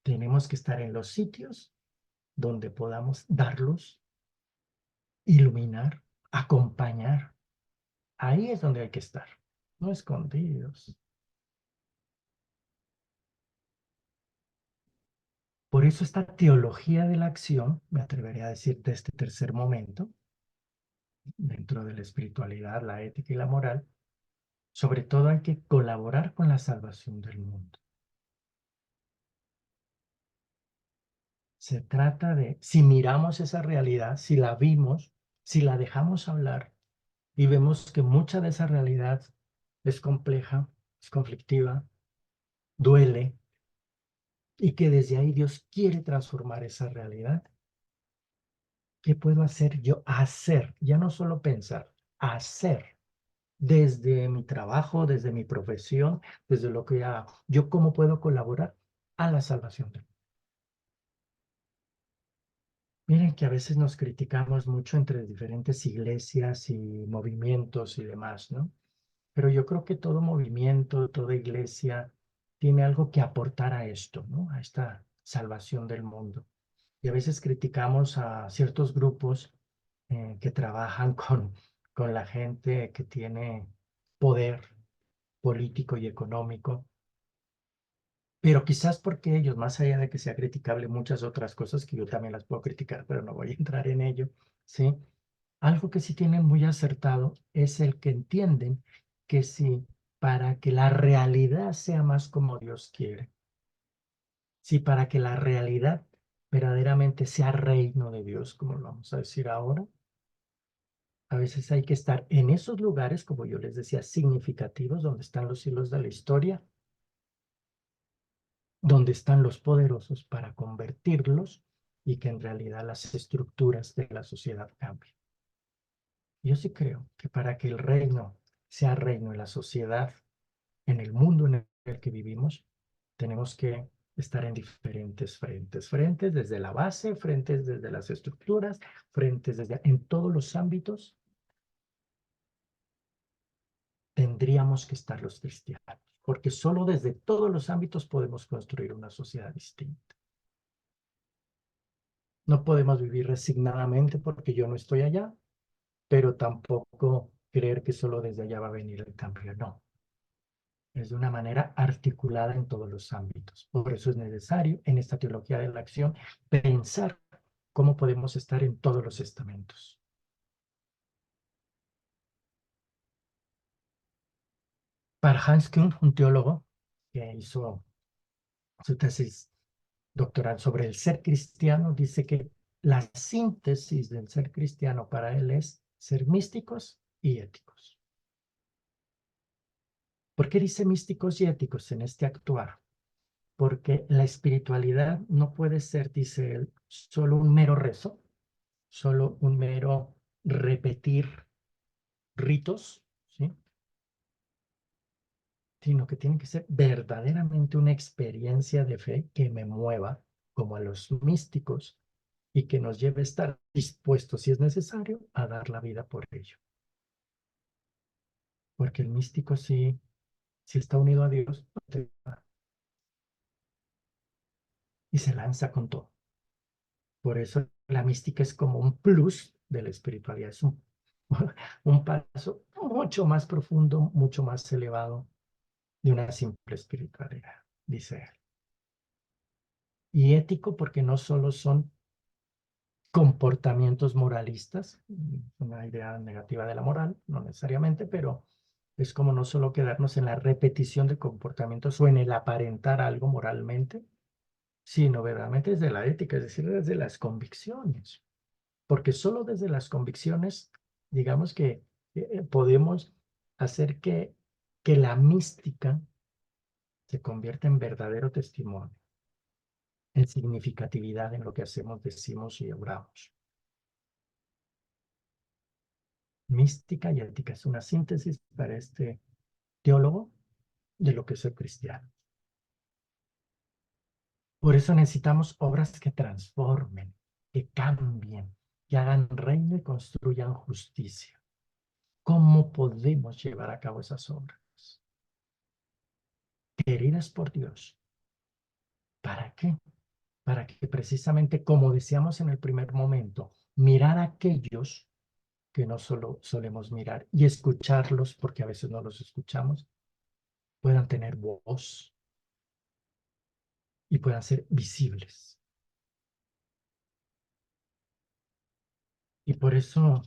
Tenemos que estar en los sitios donde podamos dar luz, iluminar, acompañar. Ahí es donde hay que estar, no escondidos. Por eso esta teología de la acción, me atrevería a decir de este tercer momento, dentro de la espiritualidad, la ética y la moral, sobre todo hay que colaborar con la salvación del mundo. Se trata de, si miramos esa realidad, si la vimos, si la dejamos hablar y vemos que mucha de esa realidad es compleja, es conflictiva, duele, y que desde ahí Dios quiere transformar esa realidad, ¿qué puedo hacer yo? Hacer, ya no solo pensar, hacer desde mi trabajo, desde mi profesión, desde lo que hago. ¿Yo cómo puedo colaborar a la salvación del mundo? Miren que a veces nos criticamos mucho entre diferentes iglesias y movimientos y demás, ¿no? Pero yo creo que todo movimiento, toda iglesia tiene algo que aportar a esto, ¿no? A esta salvación del mundo. Y a veces criticamos a ciertos grupos que trabajan con la gente que tiene poder político y económico, pero quizás porque ellos, más allá de que sea criticable muchas otras cosas que yo también las puedo criticar, pero no voy a entrar en ello, ¿sí? Algo que sí tienen muy acertado es el que entienden que sí, para que la realidad sea más como Dios quiere, sí, para que la realidad verdaderamente sea reino de Dios, como lo vamos a decir ahora, a veces hay que estar en esos lugares, como yo les decía, significativos, donde están los hilos de la historia, donde están los poderosos para convertirlos y que en realidad las estructuras de la sociedad cambien. Yo sí creo que para que el reino sea reino en la sociedad, en el mundo en el que vivimos, tenemos que estar en diferentes frentes, frentes desde la base, frentes desde las estructuras, frentes desde en todos los ámbitos. Tendríamos que estar los cristianos, porque solo desde todos los ámbitos podemos construir una sociedad distinta. No podemos vivir resignadamente porque yo no estoy allá, pero tampoco creer que solo desde allá va a venir el cambio. No, es de una manera articulada en todos los ámbitos. Por eso es necesario en esta teología de la acción pensar cómo podemos estar en todos los estamentos. Para Hans Kuhn, un teólogo que hizo su tesis doctoral sobre el ser cristiano, dice que la síntesis del ser cristiano para él es ser místicos y éticos. ¿Por qué dice místicos y éticos en este actuar? Porque la espiritualidad no puede ser, dice él, solo un mero rezo, solo un mero repetir ritos, ¿sí? Sino que tiene que ser verdaderamente una experiencia de fe que me mueva, como a los místicos, y que nos lleve a estar dispuestos, si es necesario, a dar la vida por ello. Porque el místico sí, si está unido a Dios, y se lanza con todo. Por eso la mística es como un plus de la espiritualidad, es un paso mucho más profundo, mucho más elevado de una simple espiritualidad, dice él. Y ético porque no solo son comportamientos moralistas, una idea negativa de la moral, no necesariamente, pero es como no solo quedarnos en la repetición de comportamientos o en el aparentar algo moralmente, sino verdaderamente desde la ética, es decir, desde las convicciones. Porque solo desde las convicciones, digamos que podemos hacer que la mística se convierta en verdadero testimonio, en significatividad en lo que hacemos, decimos y obramos. Mística y ética es una síntesis para este teólogo de lo que es el cristiano. Por eso necesitamos obras que transformen, que cambien, que hagan reino y construyan justicia. ¿Cómo podemos llevar a cabo esas obras? Queridas por Dios. ¿Para qué? Para que precisamente, como decíamos en el primer momento, mirar a aquellos que no solo solemos mirar y escucharlos, porque a veces no los escuchamos, puedan tener voz y puedan ser visibles. Y por eso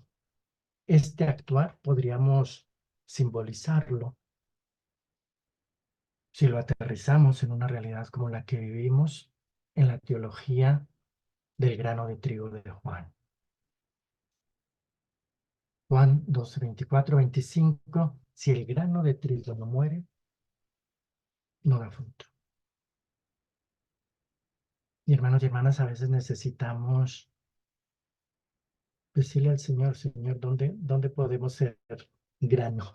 este actuar podríamos simbolizarlo si lo aterrizamos en una realidad como la que vivimos en la teología del grano de trigo de Juan. Juan 12, 24, 25, si el grano de trigo no muere, no da fruto. Y hermanos y hermanas, a veces necesitamos decirle al Señor, Señor, ¿dónde podemos ser grano?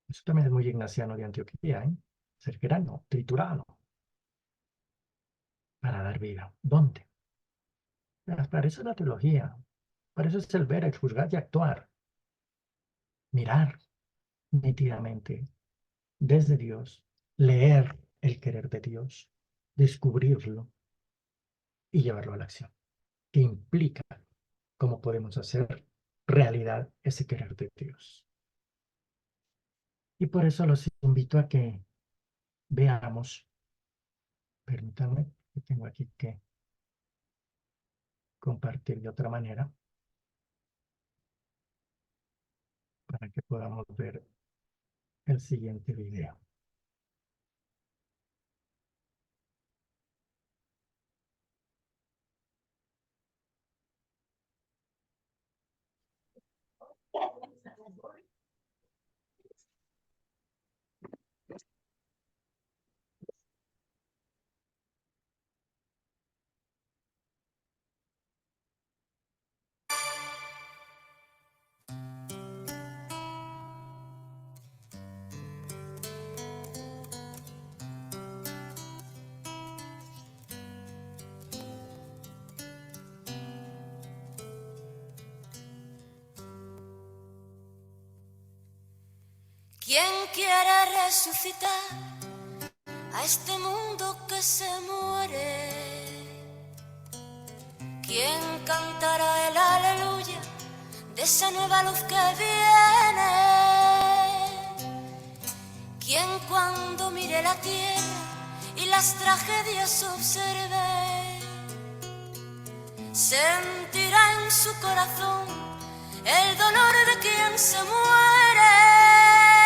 Eso también es muy ignaciano de Antioquía, ¿eh? Ser grano, triturado, para dar vida. ¿Dónde? Para eso es la teología, para eso es el ver, el juzgar y actuar. Mirar nítidamente desde Dios, leer el querer de Dios, descubrirlo y llevarlo a la acción, que implica cómo podemos hacer realidad ese querer de Dios. Y por eso los invito a que veamos, permítanme, que tengo aquí que compartir de otra manera, para que podamos ver el siguiente video. ¿Quién quiere resucitar a este mundo que se muere? ¿Quién cantará el aleluya de esa nueva luz que viene? ¿Quién cuando mire la tierra y las tragedias observe, sentirá en su corazón el dolor de quien se muere?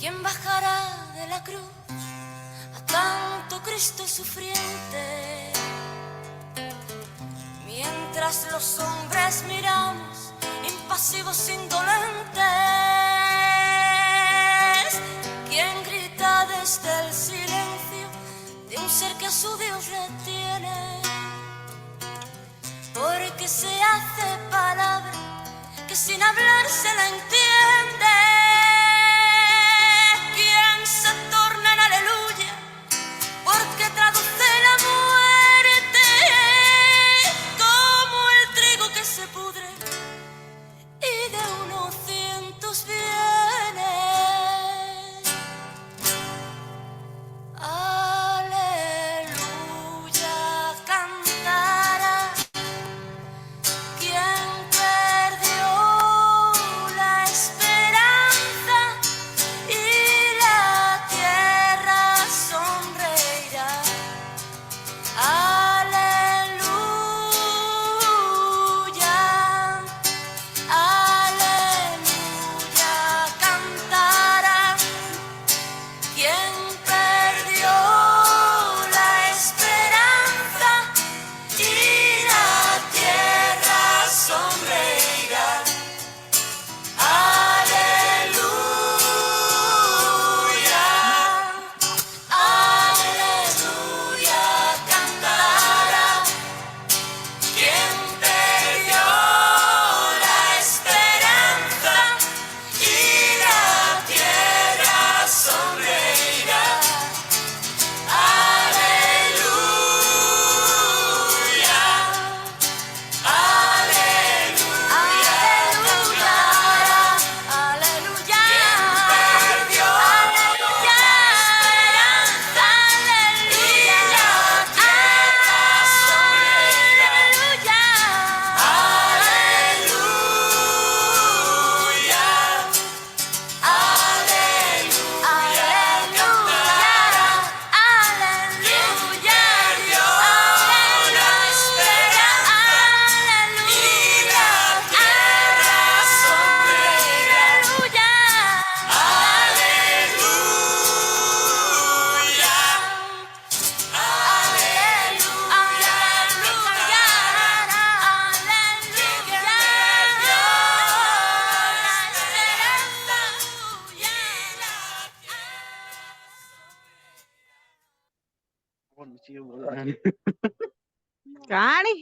¿quién bajará de la cruz a tanto Cristo sufriente? Mientras los hombres miramos, impasivos, indolentes, ¿quién grita desde el silencio de un ser que a su Dios retiene? Porque se hace palabra que sin hablar se la entiende. ¿Quién se torna en aleluya? Porque traduce la muerte como el trigo que se pudre y de unos cientos viene. Aleluya, cantará quien perdió la esperanza y la tierra sonreirá. Aleluya, aleluya, cantará quien perdió la esperanza y la tierra sonreirá. Aleluya, aleluya, cantará quien perdió la esperanza y la tierra sonreirá. Aleluya, aleluya, aleluya, perdió aleluya, esperanza, aleluya, aleluya, Cani.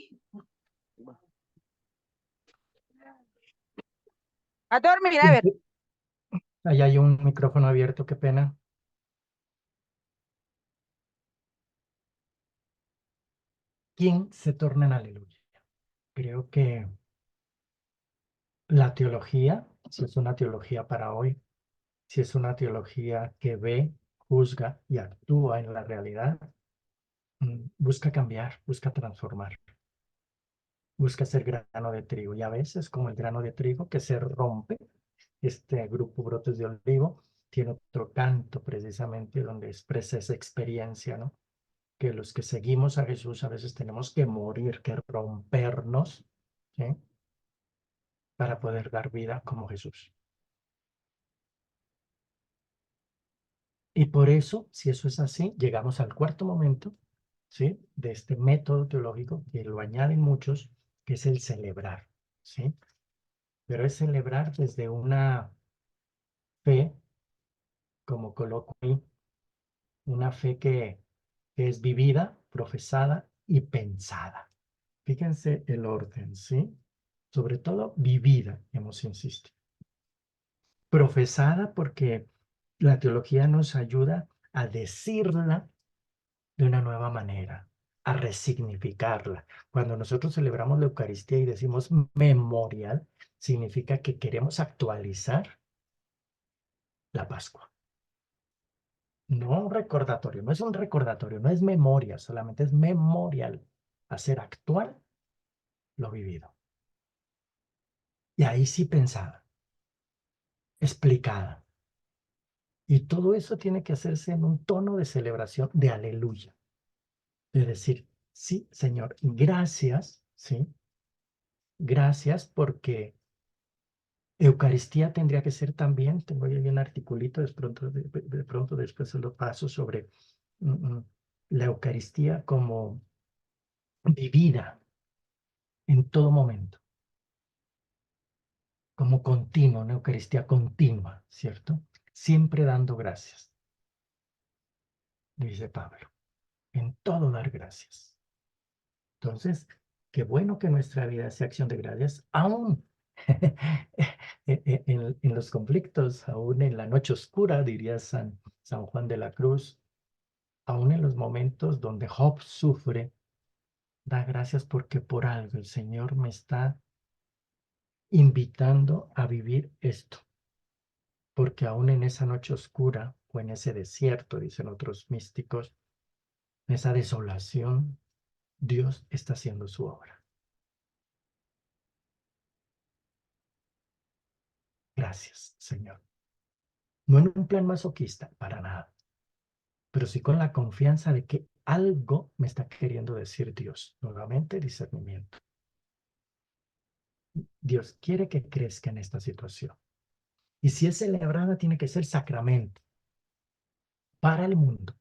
A dormir, a ver. Ahí hay un micrófono abierto, qué pena. ¿Quién se torna en aleluya? Creo que la teología, si es una teología para hoy, si es una teología que ve, juzga y actúa en la realidad, busca cambiar, busca transformar, busca ser grano de trigo. Y a veces, como el grano de trigo que se rompe, este grupo Brotes de Olivo tiene otro canto precisamente donde expresa esa experiencia, ¿no? Que los que seguimos a Jesús a veces tenemos que morir, que rompernos, ¿sí? Para poder dar vida como Jesús. Y por eso, si eso es así, llegamos al cuarto momento, ¿sí? De este método teológico, que lo añaden muchos, que es el celebrar, ¿sí? Pero es celebrar desde una fe, como coloco ahí, una fe que es vivida, profesada y pensada. Fíjense el orden, ¿sí? Sobre todo vivida, hemos insistido. Profesada porque la teología nos ayuda a decirla de una nueva manera, a resignificarla. Cuando nosotros celebramos la Eucaristía y decimos memorial, significa que queremos actualizar la Pascua. No un recordatorio, no es un recordatorio, no es memoria, solamente es memorial, hacer actual lo vivido. Y ahí sí pensada, explicada. Y todo eso tiene que hacerse en un tono de celebración de aleluya. De decir, sí, Señor, gracias, ¿sí? Gracias porque Eucaristía tendría que ser también, tengo ahí un articulito, de pronto después se lo paso sobre la Eucaristía como vivida en todo momento, como continua, una Eucaristía continua, ¿cierto? Siempre dando gracias, dice Pablo, en todo dar gracias. Entonces, qué bueno que nuestra vida sea acción de gracias, aún en los conflictos, aún en la noche oscura, diría San Juan de la Cruz, aún en los momentos donde Job sufre, da gracias porque por algo el Señor me está invitando a vivir esto. Porque aún en esa noche oscura o en ese desierto, dicen otros místicos, en esa desolación, Dios está haciendo su obra. Gracias, Señor. No en un plan masoquista, para nada, pero sí con la confianza de que algo me está queriendo decir Dios. Nuevamente, discernimiento. Dios quiere que crezca en esta situación. Y si es celebrada, tiene que ser sacramento para el mundo.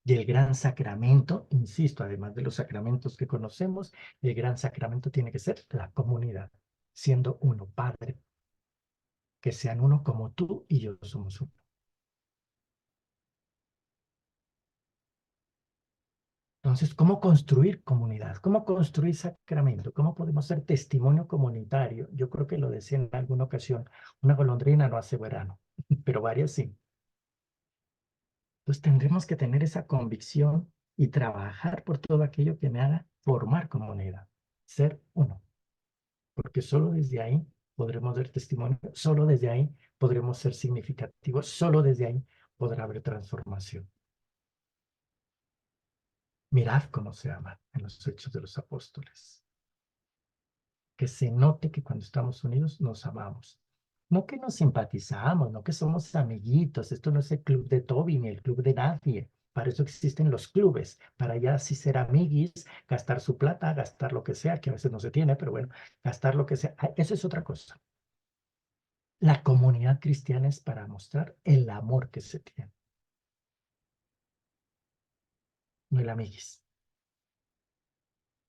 Y el gran sacramento, insisto, además de los sacramentos que conocemos, el gran sacramento tiene que ser la comunidad, siendo uno, Padre, que sean uno como tú y yo somos uno. Entonces, ¿cómo construir comunidad? ¿Cómo construir sacramento? ¿Cómo podemos ser testimonio comunitario? Yo creo que lo decía en alguna ocasión, una golondrina no hace verano, pero varias sí. Entonces tendremos que tener esa convicción y trabajar por todo aquello que me haga formar comunidad, ser uno, porque solo desde ahí podremos dar testimonio, solo desde ahí podremos ser significativos, solo desde ahí podrá haber transformación. Mirad cómo se ama en los Hechos de los Apóstoles. Que se note que cuando estamos unidos nos amamos. No que nos simpatizamos, no que somos amiguitos. Esto no es el club de Toby ni el club de nadie. Para eso existen los clubes, para ya así ser amiguis, gastar su plata, gastar lo que sea, que a veces no se tiene, pero bueno, gastar lo que sea. Eso es otra cosa. La comunidad cristiana es para mostrar el amor que se tiene. No el amiguis.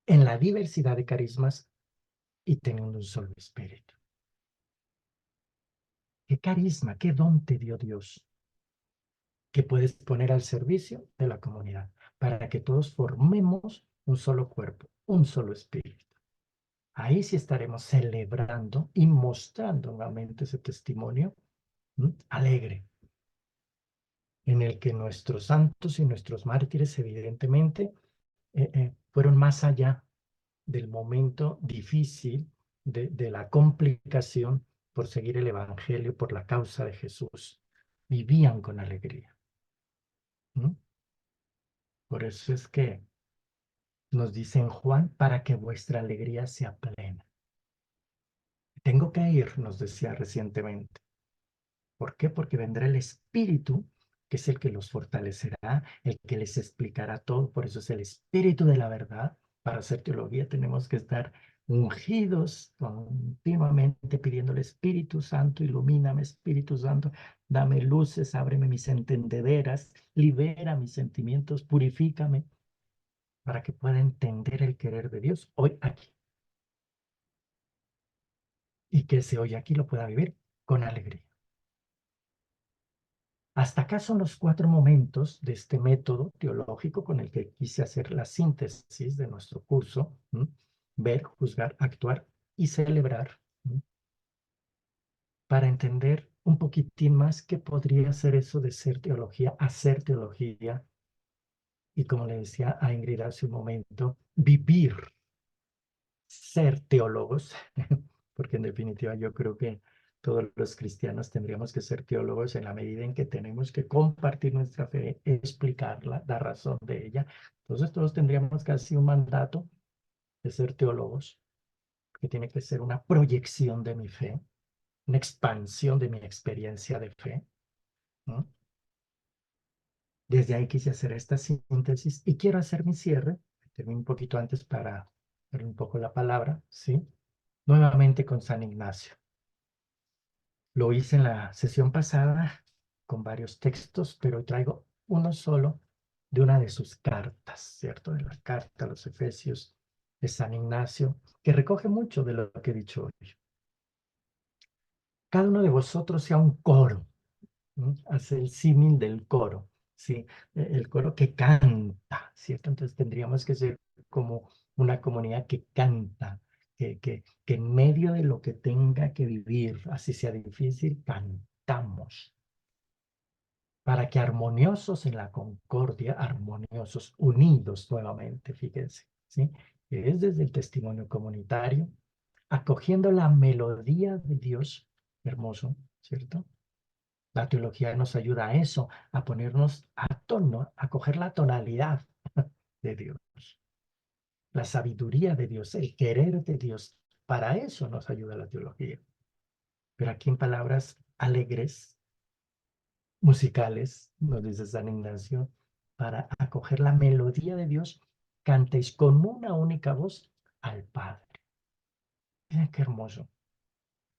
En la diversidad de carismas y teniendo un solo espíritu. ¿Qué carisma, qué don te dio Dios que puedes poner al servicio de la comunidad para que todos formemos un solo cuerpo, un solo espíritu? Ahí sí estaremos celebrando y mostrando nuevamente ese testimonio alegre, en el que nuestros santos y nuestros mártires evidentemente fueron más allá del momento difícil, de la complicación por seguir el Evangelio, por la causa de Jesús. Vivían con alegría. Por eso es que nos dice en Juan, para que vuestra alegría sea plena. Tengo que ir, nos decía recientemente. ¿Por qué? Porque vendrá el Espíritu, que es el que los fortalecerá, el que les explicará todo. Por eso es el Espíritu de la verdad. Para hacer teología tenemos que estar ungidos continuamente pidiéndole Espíritu Santo, ilumíname Espíritu Santo, dame luces, ábreme mis entendederas, libera mis sentimientos, purifícame para que pueda entender el querer de Dios hoy aquí. Y que ese hoy aquí lo pueda vivir con alegría. Hasta acá son los 4 momentos de este método teológico con el que quise hacer la síntesis de nuestro curso. Ver, juzgar, actuar y celebrar. Para entender un poquitín más qué podría ser eso de ser teología, hacer teología. Y como le decía a Ingrid hace un momento, vivir, ser teólogos, porque en definitiva yo creo que todos los cristianos tendríamos que ser teólogos en la medida en que tenemos que compartir nuestra fe, explicarla, dar razón de ella. Entonces todos tendríamos casi un mandato de ser teólogos, que tiene que ser una proyección de mi fe, una expansión de mi experiencia de fe, ¿no? Desde ahí quise hacer esta síntesis y quiero hacer mi cierre, termino un poquito antes para ver un poco la palabra, ¿sí? Nuevamente con San Ignacio. Lo hice en la sesión pasada con varios textos, pero hoy traigo uno solo de una de sus cartas, ¿cierto? De la carta a los Efesios de San Ignacio, que recoge mucho de lo que he dicho hoy. Cada uno de vosotros sea un coro, ¿no? Hace el símil del coro, ¿sí? El coro que canta, ¿cierto? Entonces tendríamos que ser como una comunidad que canta, que en medio de lo que tenga que vivir, así sea difícil, cantamos. Para que armoniosos en la concordia, armoniosos, unidos nuevamente, fíjense, ¿sí? Es desde el testimonio comunitario, acogiendo la melodía de Dios, hermoso, ¿cierto? La teología nos ayuda a eso, a ponernos a tono, a coger la tonalidad de Dios, la sabiduría de Dios, el querer de Dios. Para eso nos ayuda la teología. Pero aquí en palabras alegres, musicales, nos dice San Ignacio, para acoger la melodía de Dios, cantéis con una única voz al Padre. Miren qué hermoso.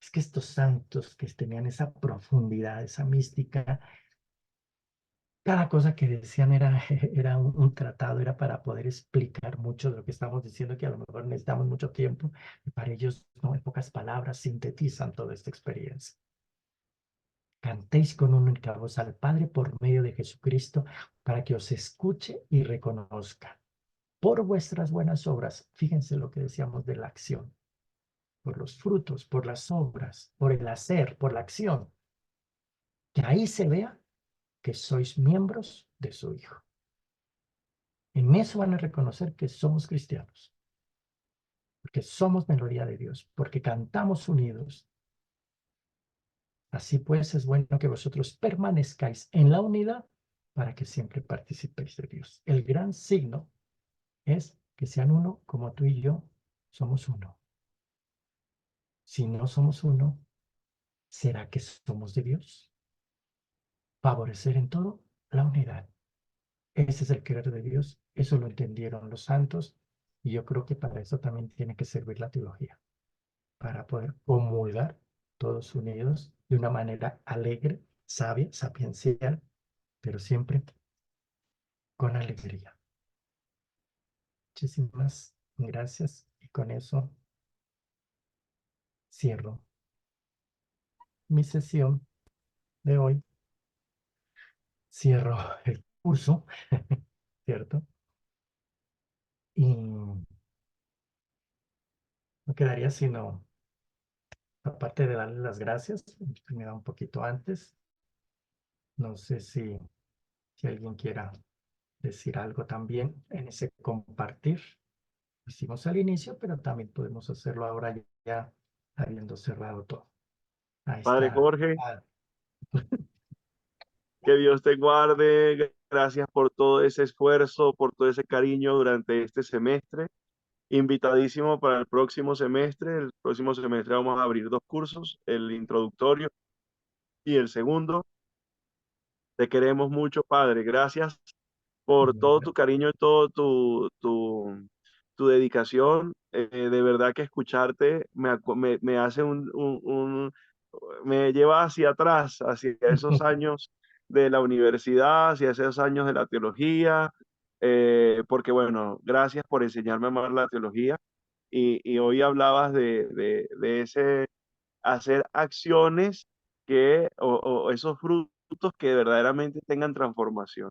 Es que estos santos que tenían esa profundidad, esa mística, cada cosa que decían era, era un tratado, era para poder explicar mucho de lo que estamos diciendo, que a lo mejor necesitamos mucho tiempo, y para ellos, no, en pocas palabras, sintetizan toda esta experiencia. Cantéis con una única voz al Padre por medio de Jesucristo, para que os escuche y reconozca. Por vuestras buenas obras, fíjense lo que decíamos de la acción, por los frutos, por las obras, por el hacer, por la acción, que ahí se vea que sois miembros de su Hijo. En eso van a reconocer que somos cristianos, porque somos melodía de Dios, porque cantamos unidos. Así pues, es bueno que vosotros permanezcáis en la unidad para que siempre participéis de Dios. El gran signo es que sean uno como tú y yo somos uno. Si no somos uno, ¿será que somos de Dios? Favorecer en todo la unidad. Ese es el querer de Dios. Eso lo entendieron los santos y yo creo que para eso también tiene que servir la teología, para poder comulgar todos unidos de una manera alegre, sabia, sapiencial, pero siempre con alegría. Muchísimas gracias y con eso cierro mi sesión de hoy. Cierro el curso, ¿cierto? Y no quedaría sino, aparte de darles las gracias, me da un poquito antes. No sé si alguien quiera decir algo también en ese compartir. Lo hicimos al inicio, pero también podemos hacerlo ahora ya habiendo cerrado todo. Ahí Padre está. Jorge, que Dios te guarde. Gracias por todo ese esfuerzo, por todo ese cariño durante este semestre. Invitadísimo para el próximo semestre. El próximo semestre vamos a abrir dos cursos, el introductorio y el segundo. Te queremos mucho, Padre. Gracias por todo tu cariño y todo tu dedicación. De verdad que escucharte me hace me lleva hacia atrás, hacia esos años de la universidad, hacia esos años de la teología, porque bueno, gracias por enseñarme a amar la teología. Y hoy hablabas de ese hacer acciones o esos frutos que verdaderamente tengan transformación.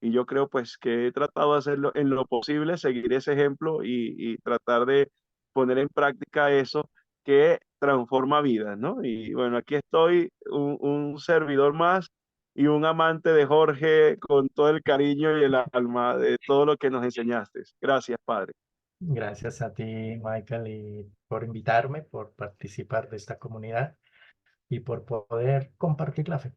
Y yo creo pues que he tratado de hacerlo en lo posible, seguir ese ejemplo y tratar de poner en práctica eso que transforma vidas, ¿no? Y bueno, aquí estoy, un servidor más y un amante de Jorge con todo el cariño y el alma de todo lo que nos enseñaste. Gracias, Padre. Gracias a ti, Michael, y por invitarme, por participar de esta comunidad y por poder compartir la fe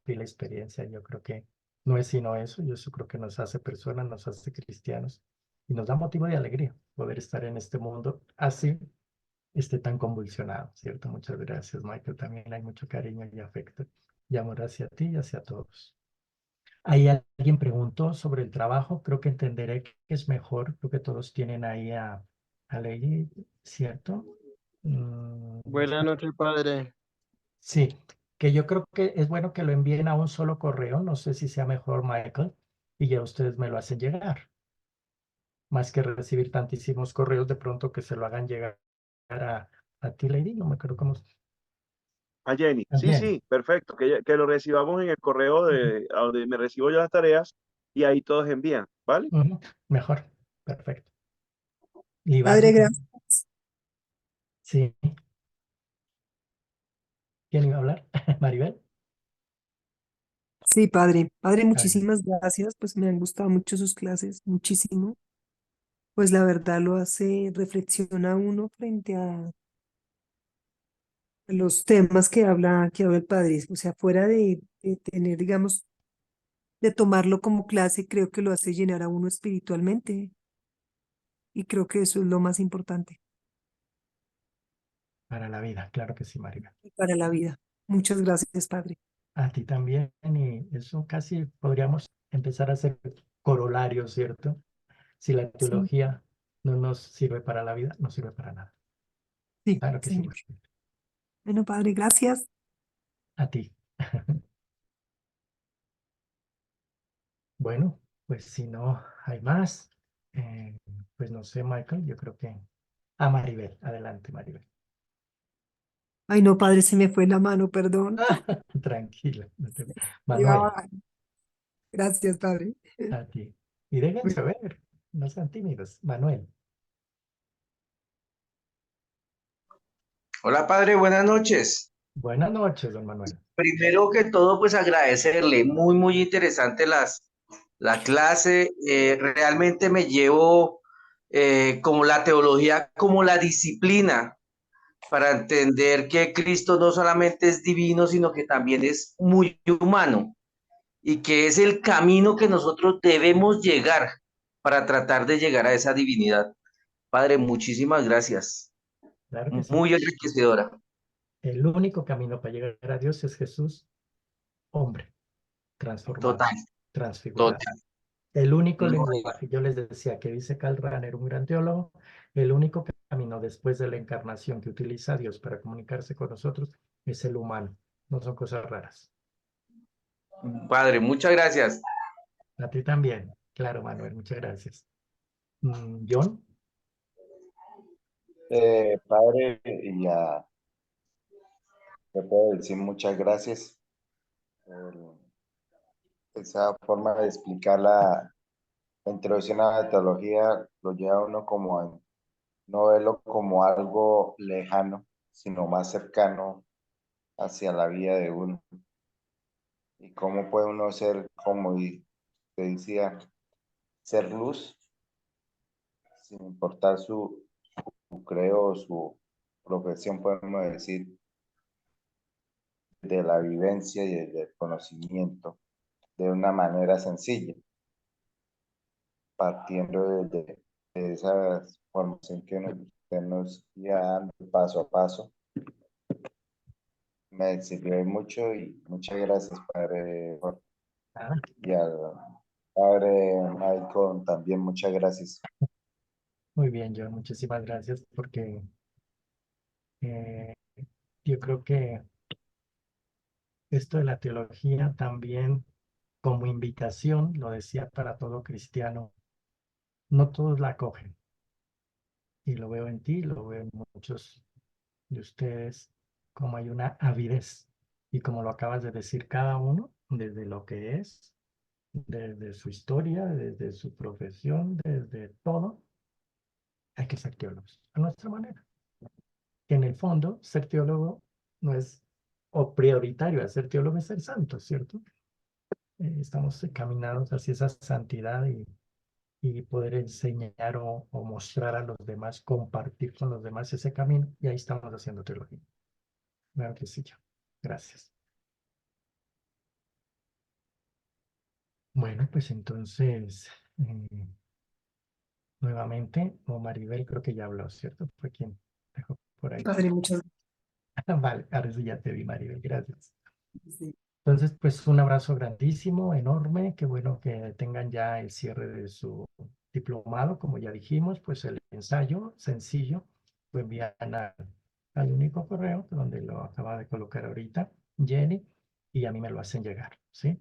y la experiencia. Yo creo que no es sino eso, yo eso creo que nos hace personas, nos hace cristianos y nos da motivo de alegría poder estar en este mundo así, esté tan convulsionado, ¿cierto? Muchas gracias, Michael. También hay mucho cariño y afecto y amor hacia ti y hacia todos. Ahí alguien preguntó sobre el trabajo, creo que entenderé que es mejor, creo que todos tienen ahí a Ley, ¿cierto? Buenas noches, padre. Sí, que yo creo que es bueno que lo envíen a un solo correo, no sé si sea mejor, Michael, y ya ustedes me lo hacen llegar, más que recibir tantísimos correos, de pronto que se lo hagan llegar a ti, Lady, no me acuerdo cómo. A Jenny. Sí, También. sí, perfecto. Que lo recibamos en el correo a donde me recibo yo las tareas y ahí todos envían, ¿vale? Ujú, mejor, perfecto. Libardo, Padre, gracias. sí, ¿quién iba a hablar? Maribel. Sí, padre. Padre, A ver, muchísimas gracias. Pues me han gustado mucho sus clases, muchísimo. Pues la verdad lo hace, reflexiona uno frente a los temas que habla el padre. O sea, fuera de tener, digamos, de tomarlo como clase, creo que lo hace llenar a uno espiritualmente. Y creo que eso es lo más importante para la vida, claro que sí, Maribel. para la vida. Muchas gracias, padre. A ti también, y eso casi podríamos empezar a hacer corolario, ¿cierto? Si la Sí, teología no nos sirve para la vida, no sirve para nada. sí, Claro que sí, señor. Maribel. Bueno, padre, gracias. A ti. Bueno, pues si no hay más, pues no sé, Michael, yo creo que. A Maribel, adelante, Maribel. Ay, no, padre, se me fue la mano, perdón. Tranquila. Iba a Manuel, bajar. Gracias, padre. a ti. Y déjense ver, no sean tímidos. Manuel, Hola, padre, buenas noches. buenas noches, don Manuel. Primero que todo, pues agradecerle, muy interesante la clase. Realmente me llevo como la teología, como la disciplina, para entender que Cristo no solamente es divino, sino que también es muy humano y que es el camino que nosotros debemos llegar para tratar de llegar a esa divinidad. Padre, muchísimas gracias. Claro que sí. Muy enriquecedora. El único camino para llegar a Dios es Jesús, hombre, transformado, Total, transfigurado. total. El único No, lenguaje, yo les decía que dice Karl Rahner, un gran teólogo, el único camino después de la encarnación que utiliza Dios para comunicarse con nosotros es el humano. No son cosas raras. padre, muchas gracias. A ti también. Claro, Manuel, muchas gracias. John, Padre, te puedo decir muchas gracias por esa forma de explicar la introducción a la teología, lo lleva a uno como a no verlo como algo lejano, sino más cercano hacia la vida de uno. Y cómo puede uno ser, como te decía, ser luz sin importar su creo o su profesión, podemos decir, de la vivencia y del conocimiento de una manera sencilla, partiendo de esa formación que nos guía dando paso a paso. Me sirvió mucho y muchas gracias, Padre Jorge. ah, Y al Padre Michael también muchas gracias. muy bien, John, muchísimas gracias porque eh, yo creo que esto de la teología también como invitación, lo decía para todo cristiano, no todos la acogen. Y lo veo en ti, lo veo en muchos de ustedes, como hay una avidez. Y como lo acabas de decir, cada uno, desde lo que es, desde su historia, desde su profesión, desde todo, hay que ser teólogos, a nuestra manera. Que en el fondo, ser teólogo no es, o prioritario a ser teólogo es ser santo, ¿cierto? Estamos caminados hacia esa santidad y poder enseñar o mostrar a los demás, compartir con los demás ese camino, y ahí estamos haciendo teología. Claro que sí, yo. Gracias. Bueno, pues entonces, nuevamente, o Maribel creo que ya habló, ¿cierto? Fue quien dejó por ahí. Padre, muchas Vale, ahora sí ya te vi, Maribel, gracias. gracias. Entonces, pues un abrazo grandísimo, enorme, qué bueno que tengan ya el cierre de su diplomado, como ya dijimos, pues el ensayo sencillo lo envían al al único correo donde lo acaba de colocar ahorita Jenny, y a mí me lo hacen llegar, ¿sí?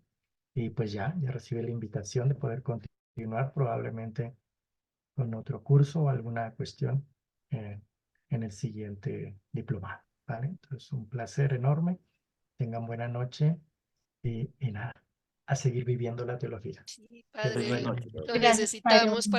Y pues ya recibí la invitación de poder continuar probablemente con otro curso o alguna cuestión en el siguiente diplomado, ¿vale? Entonces, un placer enorme. Tengan buena noche y nada, a seguir viviendo la teología. Sí, Que les padre, vaya Buenas muy noches. bien. lo Gracias, padre. necesitamos para